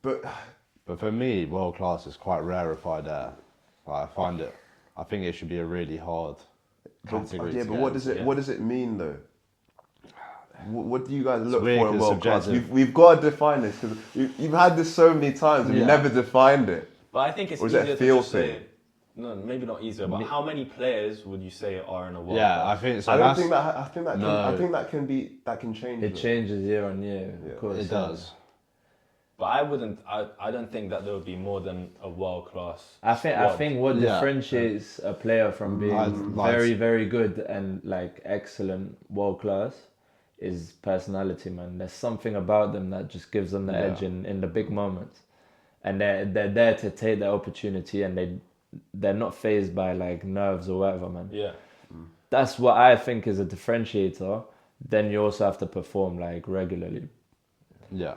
But But for me, world class is quite rarefied air. Like, I think it should be a really hard category. yeah, to but get what does into. it what does it mean though? What do you guys look weird for in 'cause world class? subjective. We've got to define this because you've had this so many times and you Yeah. never defined it. But I think it's Or is that easier a feel to just say. thing? no, maybe not easier, but how many players would you say are in a world? Yeah, I think so. I don't That's, think that. I think that. Can, No. I think that can change. It though. changes year on year. Yeah. Of course, it does. But I don't think that there would be more than a world class. I think what Yeah. differentiates a player from being very, very good and like excellent world class is personality, man. There's something about them that just gives them the edge in the big moments, and they're there to take the opportunity, and they're not phased by like nerves or whatever, man. Yeah. That's what I think is a differentiator. Then you also have to perform like regularly. Yeah.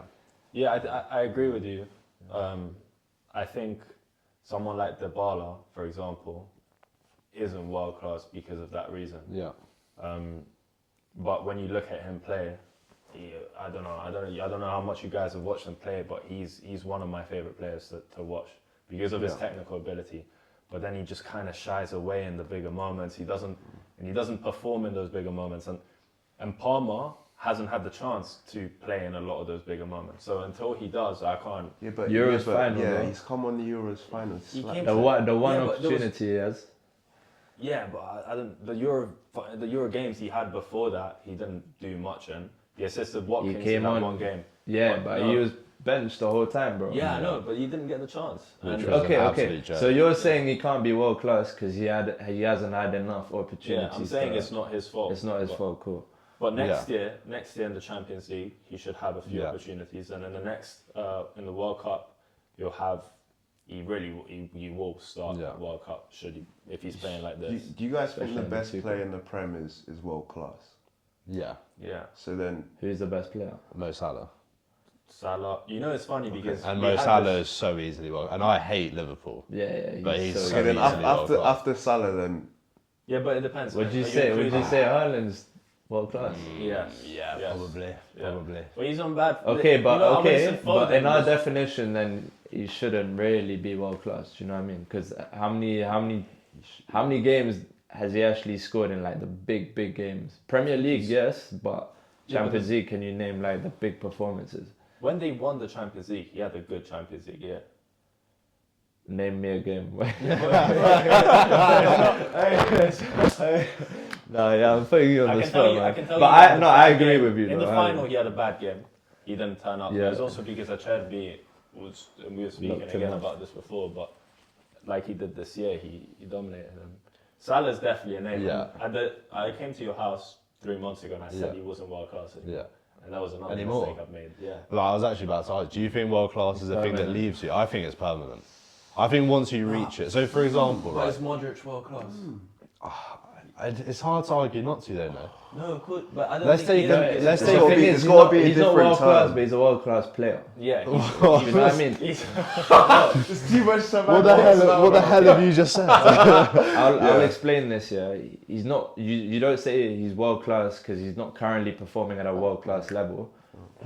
Yeah, I agree with you. I think someone like Dybala, for example, isn't world class because of that reason. Yeah. But when you look at him play, I don't know how much you guys have watched him play, but he's one of my favorite players to watch because of his technical ability. But then he just kind of shies away in the bigger moments. He doesn't perform in those bigger moments. And Palmer hasn't had the chance to play in a lot of those bigger moments. So until he does, I can't. Yeah, but Euros final, Yeah, though. he's come on the Euros final. He Slap. came The one Yeah, but there was- opportunity he has. Yeah, but I don't. The Euro games he had before that, he didn't do much in. He assisted Watkins came in that on. one game. Yeah, but no. he was benched the whole time, bro. Yeah, I know, but he didn't get the chance. Which And- was an Okay. absolute joke. So you're saying he can't be world class because he hasn't had enough opportunities. yeah, I'm saying to- it's not his fault. It's not his But- fault. Cool. But next year in the Champions League, he should have a few Yeah. opportunities, and in the next in the World Cup, you'll have. He will start Yeah. the World Cup if he's playing like Do this. you guys think Especially the in the best Super. player in the Prem is world class? Yeah. Yeah, So then, Who's the best player? Mo Salah. Salah. You know, it's funny because And we Mo had Salah this- is so easily well. And I hate Liverpool. Yeah. But he's so so okay, then easily after world-class. after Salah, then Yeah, but it depends. Would you Are say? Would you including- say Haaland's world class? Yeah. Yeah, Yes. probably. Yeah. Probably. But he's on bad. Okay, but I wouldn't say but in Foden our was- definition, then he shouldn't really be world class. Do you know what I mean? Because how many games has he actually scored in like the big games? Premier League, yes, but Yeah, but Champions League. Can you name like the big performances? When they won the Champions League, he had a good Champions League year. Name me a game. No, yeah, I'm putting you on I the can spot, tell you. man. I can tell But you. he had a I bad agree game. with you. In though. the I final, agree. he had a bad game. He didn't turn up. Yeah. It was also because Acerbi was. We were speaking Knocked him again off. about this before, but like he did this year, he dominated him. Salah's definitely a name. Yeah. I came to your house 3 months ago and I said Yeah. he wasn't world class anymore. Yeah. And that was another Anymore? mistake I've made. Yeah. Well, I was actually about to ask, do you think world class is a thing that Permanent. leaves you? I think it's permanent. I think once you reach it. So, for example, But right, is Modric world class? it's hard to argue not to, though, no? No, of course, but I don't Let's think take he them- is. let's The take- gotta thing be- is, it's he's gotta not, be a he's not different world class, term. but he's a world class player. Yeah. You know what I mean? it's too much. What the hell have you just said? I'll explain this. Yeah, he's not. You don't say he's world class because he's not currently performing at a world class level.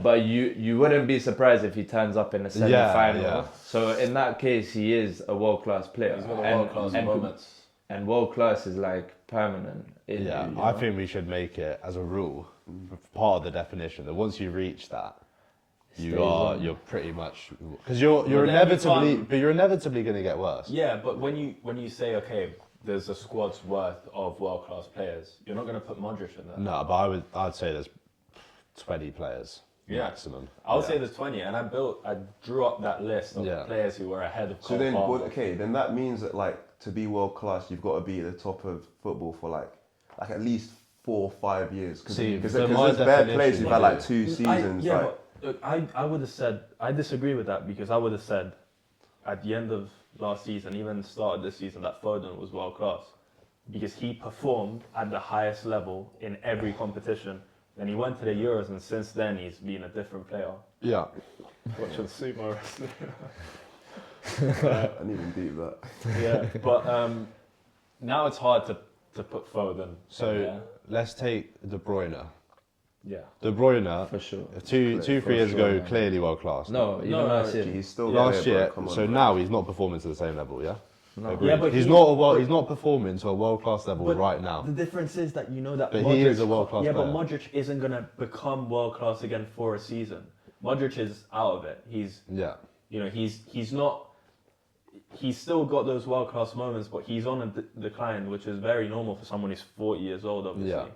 But you wouldn't be surprised if he turns up in the semi final. yeah. So in that case, he is a world class player. He's got a world class moments. And world class is like permanent. Yeah, You I know? think we should make it as a rule, part of the definition, that once you reach that, Stays on. you're pretty much, because you're then we inevitably, can't- but you're inevitably going to get worse. Yeah, but when you say, okay, there's a squad's worth of world class players, you're not going to put Modric in there. No, but I'd say there's 20 players Yeah. maximum. I would Yeah. say there's 20, and I drew up that list of Yeah. players who were ahead of So Cole then, Palmer. okay, then that means that like to be world class, you've got to be at the top of football for like at least 4 or 5 years. See, Because for my there's bad definition, players who've had like yeah. 2 seasons. yeah, like, but look, I would have said I disagree with that because I would have said at the end of last season, even start of this season, that Foden was world class because he performed at the highest level in every competition. Then he went to the Euros, and since then he's been a different player. Yeah. Watching sumo wrestling. I didn't even deep that. Yeah, but now it's hard to put Foden. So yeah. let's take De Bruyne. Yeah. De Bruyne, For sure. two, 3 For years sure, ago, man. clearly world class. No, even No, last Gee, year. he's still Last there, year, bro, come on, so man. now he's not performing to the same level, yeah? No. Agree. Yeah, but he's not performing to a world class level But right now. The difference is that you know that But Modric, he is a world-class Yeah, player. but Modric isn't gonna become world class again for a season. Modric is out of it. He's Yeah. he's not. he's still got those world class moments, but he's on a decline, which is very normal for someone who's 40 years old, obviously. Yeah.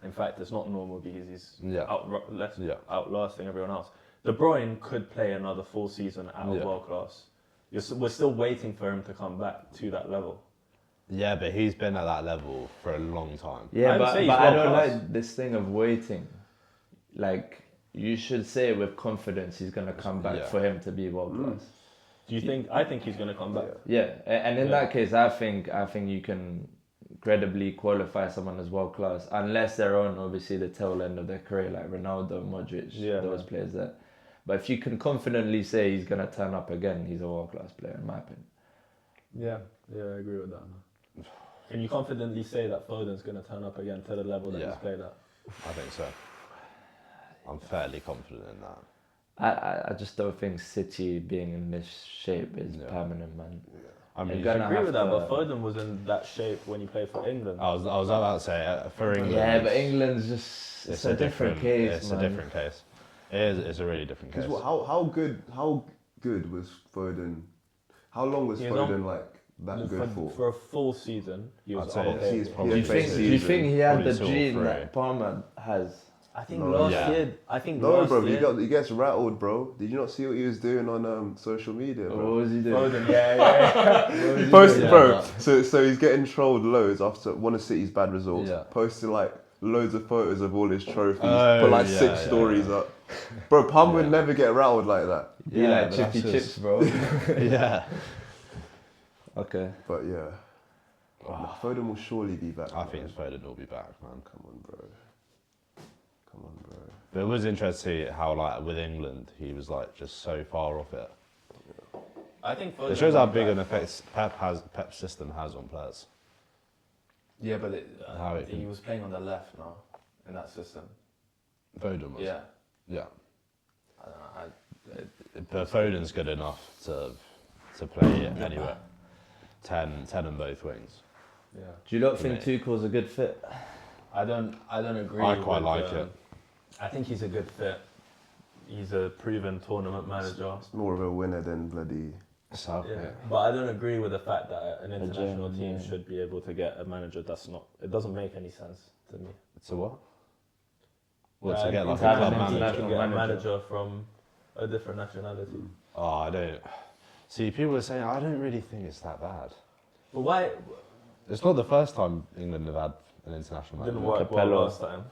In fact, it's not normal because he's Yeah. outlasting everyone else. De Bruyne could play another full season at world class. We're still waiting for him to come back to that level. Yeah, but he's been at that level for a long time. Yeah, I'd but say he's I don't world-class. like this thing of waiting. Like, you should say with confidence he's going to come back for him to be world class. Do you think? I think he's going to come back. Yeah, and in that case, I think you can credibly qualify someone as world class unless they're on obviously the tail end of their career, like Ronaldo, Modric, those players there. But if you can confidently say he's going to turn up again, he's a world class player, in my opinion. Yeah, I agree with that. Can you confidently say that Foden's going to turn up again to the level that he's played at? I think so. I'm fairly confident in that. I just don't think City being in this shape is permanent, man. I mean, I agree with that, but Foden was in that shape when he played for England. I was about to say for England. Yeah, but England's just it's a different case. It's a different case. It's a really different case. How good was Foden? How long was Foden like that good for? For a full season, he was I'd say okay. he's Do probably you think he had probably the two or gene three. that Palmer has? I think No, last yeah. year. I think No, last bro, year. he gets rattled, bro. Did you not see what he was doing on social media, What bro? was he doing? Foden, yeah. He posted, Yeah, bro. but- So he's getting trolled loads after one of City's bad results. Yeah. Posted like loads of photos of all his trophies. Oh, put like yeah, 6 stories up. Bro, Palmer would never get rattled like that. He Yeah, like but chippy that's chips, just- bro. Yeah. Okay. But yeah. Foden will surely be back. I man. think Foden will be back, man. Come on, bro. But it was interesting to see how, like, with England, he was like just so far off it. I think Foden It shows how will big be an back. effect Pep's system has on players. Yeah, but How it he can- was playing on the left now in that system. Foden was. Yeah. Yeah. I don't know. But Foden's good enough to play it anywhere. 10 on both wings. Yeah. Do you not think Me. Tuchel's a good fit? I don't agree. I quite with, like it. I think he's a good fit. He's a proven tournament manager. It's more of a winner than bloody. So, Yeah. But I don't agree with the fact that an international German, team yeah. should be able to get a manager that's not. It doesn't make any sense to me. So what? Well, Uh, to get like a have club an manager. international Get a manager. manager from a different nationality. Oh, I don't. See, people are saying I don't really think it's that bad. But why It's not the first time England have had an international manager. didn't work well Capello. last time?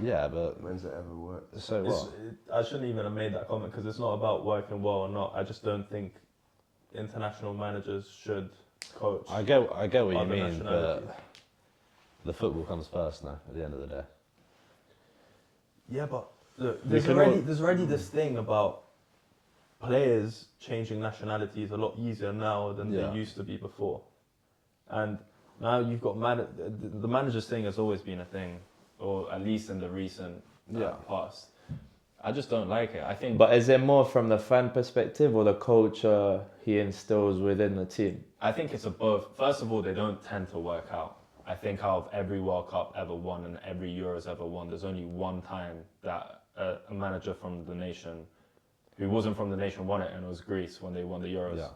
Yeah, but When's it ever worked? so what? I shouldn't even have made that comment because it's not about working well or not. I just don't think international managers should coach. I get what you other mean, nationalities. but the football comes first now. At the end of the day. Yeah, but look, We can all- there's already this thing about players changing nationalities a lot easier now than Yeah. they used to be before, and now you've got the manager's thing has always been a thing, or at least in the recent past. I just don't like it. I think, But is it more from the fan perspective or the culture he instills within the team? I think it's a both. First of all, they don't tend to work out. I think out of every World Cup ever won and every Euros ever won, there's only one time that a manager from the nation who wasn't from the nation won it, and it was Greece when they won the Euros. Yeah.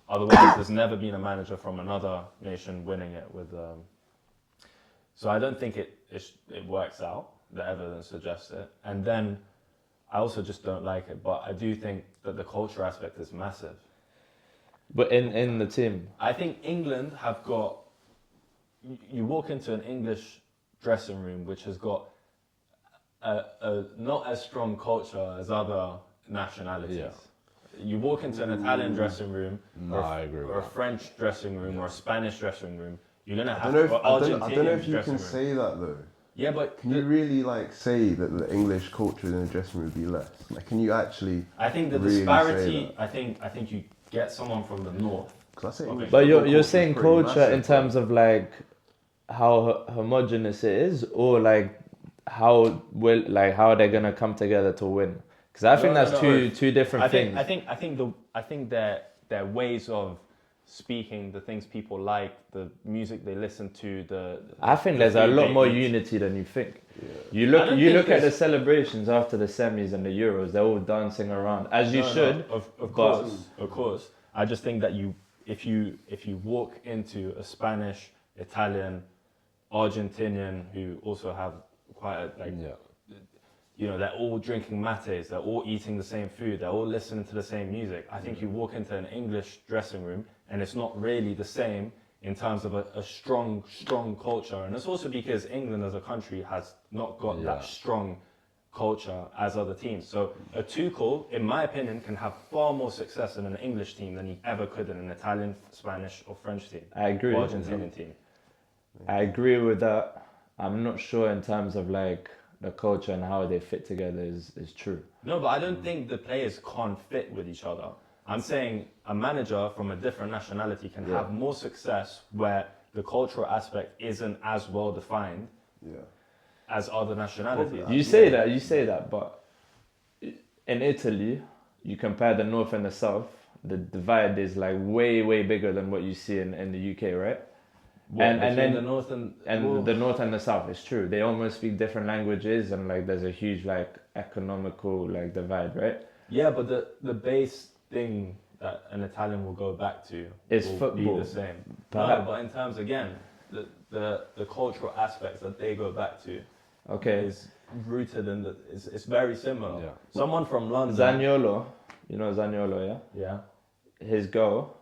Otherwise, there's never been a manager from another nation winning it with. So I don't think it works out. The evidence suggests it, and then I also just don't like it. But I do think that the culture aspect is massive. But in the team, I think England have got. You walk into an English dressing room which has got a not as strong culture as other nationalities. Yeah. You walk into an Italian dressing room, No, or, I agree with or a that. French dressing room, or a Spanish dressing room. You're gonna I have don't know if, or I don't know Argentinian if you dressing can room. say that though. Yeah, but Can you really like say that the English culture in the dressing room would be less? Like, can you actually? I think the really say disparity. that? I think you get someone from the north. Because I say Okay. English but football you're culture is saying pretty culture in massive, terms of like how homogenous it is, or like how they're gonna come together to win? Because I think that's two different things. I think their ways of speaking, the things people like, the music they listen to, I think there's a lot more unity than you think. You I look don't you think look at the there's- celebrations after the semis and the Euros. They're all dancing around as you should. Of but- course. I just think that if you walk into a Spanish, Italian, Argentinian who also have quite a you know, they're all drinking mates, they're all eating the same food, they're all listening to the same music. I think you walk into an English dressing room and it's not really the same in terms of a strong culture. And it's also because England as a country has not got that strong culture as other teams. So a Tuchel, in my opinion, can have far more success in an English team than he ever could in an Italian, Spanish or French team. I agree. Or Argentinian team. I agree with that. I'm not sure in terms of like the culture and how they fit together is true. No, but I don't think the players can't fit with each other. I'm saying a manager from a different nationality can have more success where the cultural aspect isn't as well defined as other nationalities. You say that, but in Italy, you compare the north and the south, the divide is like way bigger than what you see in the UK, right? And then the north and the north and the south, it's true. They almost speak different languages, and like there's a huge like economical like divide, right? Yeah, but the base thing that an Italian will go back to is will football. be the same. Perhaps. No, but in terms again, the cultural aspects that they go back to, is rooted in it's very similar. Yeah. Someone from London, Zaniolo, you know Zaniolo, yeah? Yeah. His goal.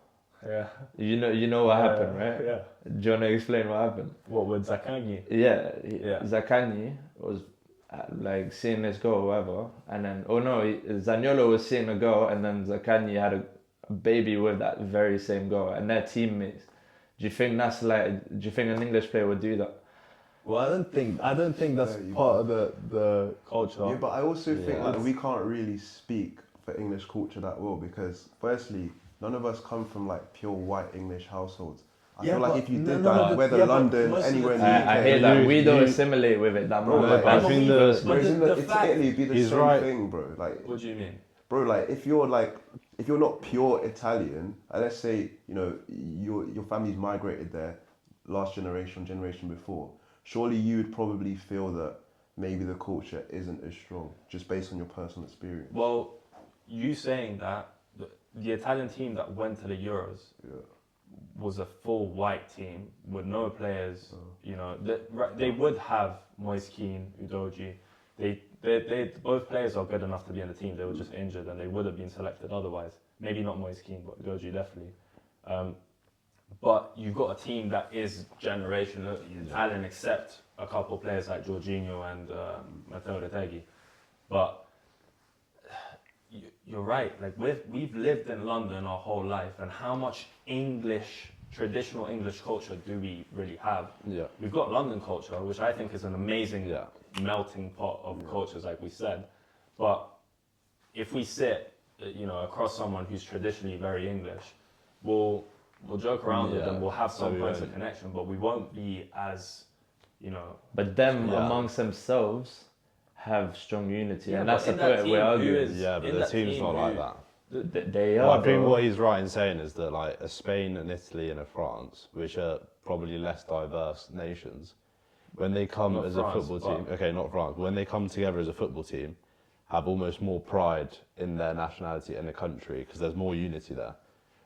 Yeah. You know what happened, right? Yeah. Do you want to explain what happened? What with Zaccagni? Yeah. Yeah. Zaccagni was like seeing this goal or whatever, and then Zaniolo was seeing a goal, and then Zaccagni had a baby with that very same goal, and they're teammates. Do you think an English player would do that? Well, I don't think that's part of the culture. Yeah, but I also think that we can't really speak for English culture that well because, firstly, none of us come from like pure white English households. I feel like if you did that, whether London, anywhere in the UK, I hear that we don't assimilate with it that much. Like, I think it's Italy, it'd be the he's same right. thing, bro. Like, What do you mean? bro, like if you're not pure Italian, and let's say you know your family's migrated there, last generation before, surely you would probably feel that maybe the culture isn't as strong, just based on your personal experience. Well, you saying that the Italian team that went to the Euros was a full white team with no players. You know, they would have Moise Kean, Udogie. They both players are good enough to be in the team. They were just injured and they would have been selected otherwise. Maybe not Moise Kean, but Udogie definitely. But you've got a team that is generational Italian, except a couple of players like Jorginho and Matteo Retegui. But you're right. Like we've lived in London our whole life, and how much traditional English culture do we really have? Yeah. We've got London culture, which I think is an amazing melting pot of cultures, like we said. But if we sit, across someone who's traditionally very English, we'll joke around with them. We'll have some points of connection, but we won't be as, But them amongst themselves have strong unity, and that's the in that point team, we're who arguing. is- Yeah, but in the that team's team, not like who- that. They Well, are. I think bro. what he's right in saying is that like a Spain, an Italy, and a France, which are probably less diverse nations, when they come Not as France, a football team, but- okay, not France, but when they come together as a football team, have almost more pride in their nationality and the country because there's more unity there.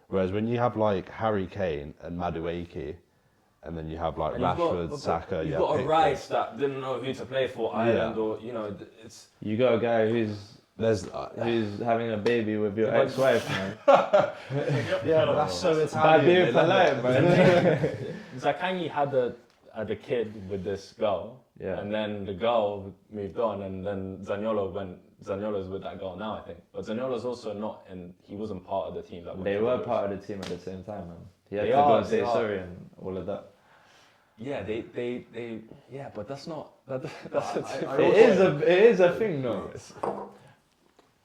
Whereas when you have like Harry Kane and Madueke, and then you have like And Rashford, Saka, you've got a Pickford. Rice that didn't know who to play for Ireland, or it's. You got a guy who's There's having a baby with your ex-wife, man. yeah, but that's so By Italian. being they love polite, it. man. Zaccagni had a kid with this girl, and then the girl moved on, and then Zaniolo's with that girl now, I think. But Zaniolo's also not, and he wasn't part of the team that went They to were the part of the team at the same time, man. He had They to go are, and say they are. sorry and all of that. Yeah, but that's not that's a It is a thing, though.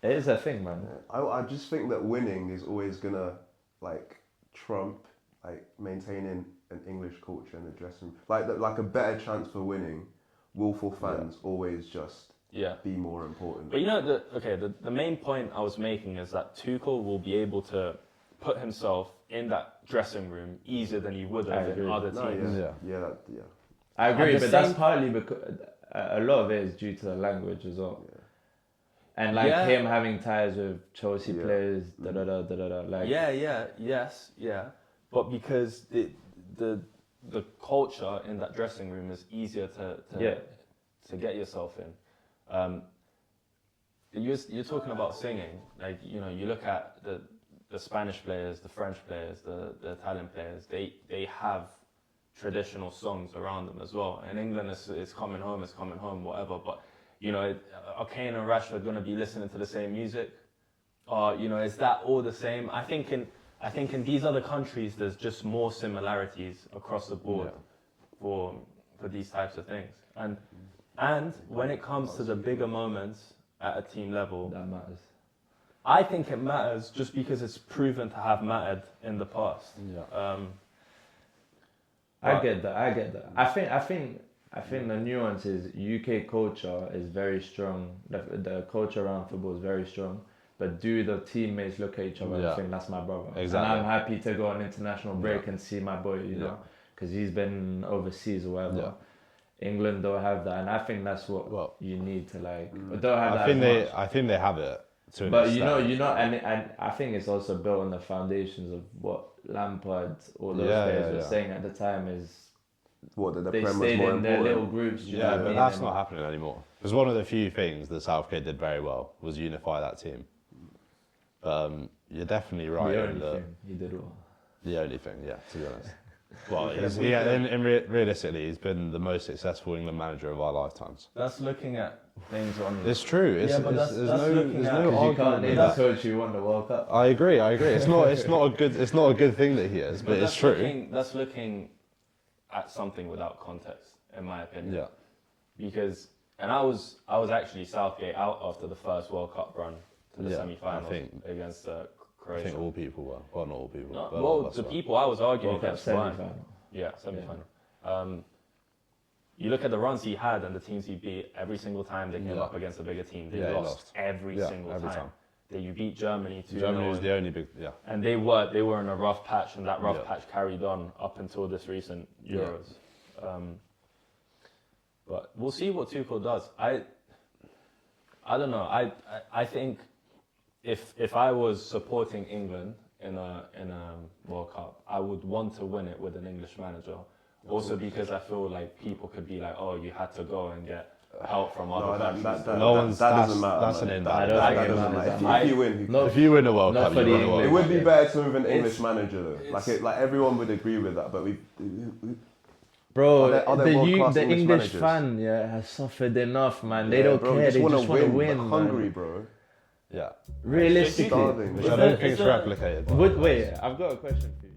It is a thing, man. I just think that winning is always gonna like trump like maintaining an English culture and addressing like a better chance for winning will for fans always just be more important. But the main point I was making is that Tuchel will be able to put himself in that dressing room easier than he would have in other teams. I agree, At the but that's same- partly because a lot of it is due to the language as well. And like Yeah. him having ties with Chelsea Yeah. players, like Yeah. But because the culture in that dressing room is easier to get yourself in. You're talking about singing, like you look at the Spanish players, the French players, the Italian players. They have traditional songs around them as well. In England, it's coming home, whatever. But are Kane and Rashford going to be listening to the same music? Or is that all the same? I think in these other countries, there's just more similarities across the board for these types of things. And when it comes to the bigger moments at a team level, that matters. I think it matters just because it's proven to have mattered in the past. Yeah. I get that. I think the nuance is UK culture is very strong. The culture around football is very strong. But do the teammates look at each other and think that's my brother? Exactly. And I'm happy to go on international break and see my boy, because he's been overseas or whatever. Yeah. England don't have that, and I think that's what you need to like. Don't have that. I think they have it. But and I think it's also built on the foundations of what Lampard, all those players were saying at the time is The they Prem was stayed more in their important. little groups. You know what I but mean? that's And not happening anymore. Because one of the few things that Southgate did very well was unify that team. You're definitely right. The only thing he did well. The only thing, yeah, to be honest. Well, realistically, he's been the most successful England manager of our lifetimes. That's looking at things on. It's true. Yeah, but that's looking at- no 'Cause you can't argument name with the that. coach who won the World Cup. I agree. It's not a good thing that he is, but it's that's true. That's looking at something without context, in my opinion. Yeah. Because I was actually Southgate out after the first World Cup run to the Yeah, semi-finals I think- against I Croatia. think all people were. Well, not all people. No, but well, that's the right. people I was arguing World Cup against won. semi-final. Yeah, semi-final. You look at the runs he had and the teams he beat every single time they came up against a bigger team. They Yeah, he lost lost. every single every time. time. You beat Germany 2-0. Germany was the only big. Yeah. And they were in a rough patch, and that rough Yeah. patch carried on up until this recent Euros. But we'll see what Tuchel does. I don't know. I think if I was supporting England in a World Cup, I would want to win it with an English manager. Also because I feel like people could be like, oh, you had to go and get help from other countries. that That's doesn't matter. That's an man. invalid. I That don't doesn't think matter. If you win, If you win the World not Cup, for you the win the World it Cup. would be better to with an It's- English manager though. Like everyone would agree with that, but Bro, Are there world-class the English English managers? fan has suffered enough, man. They don't care. They just wanna want to win. They're hungry, man. bro. Yeah. Realistically, Starving. Which Is I there- don't think is is there- replicated. wait, I've got a question for you.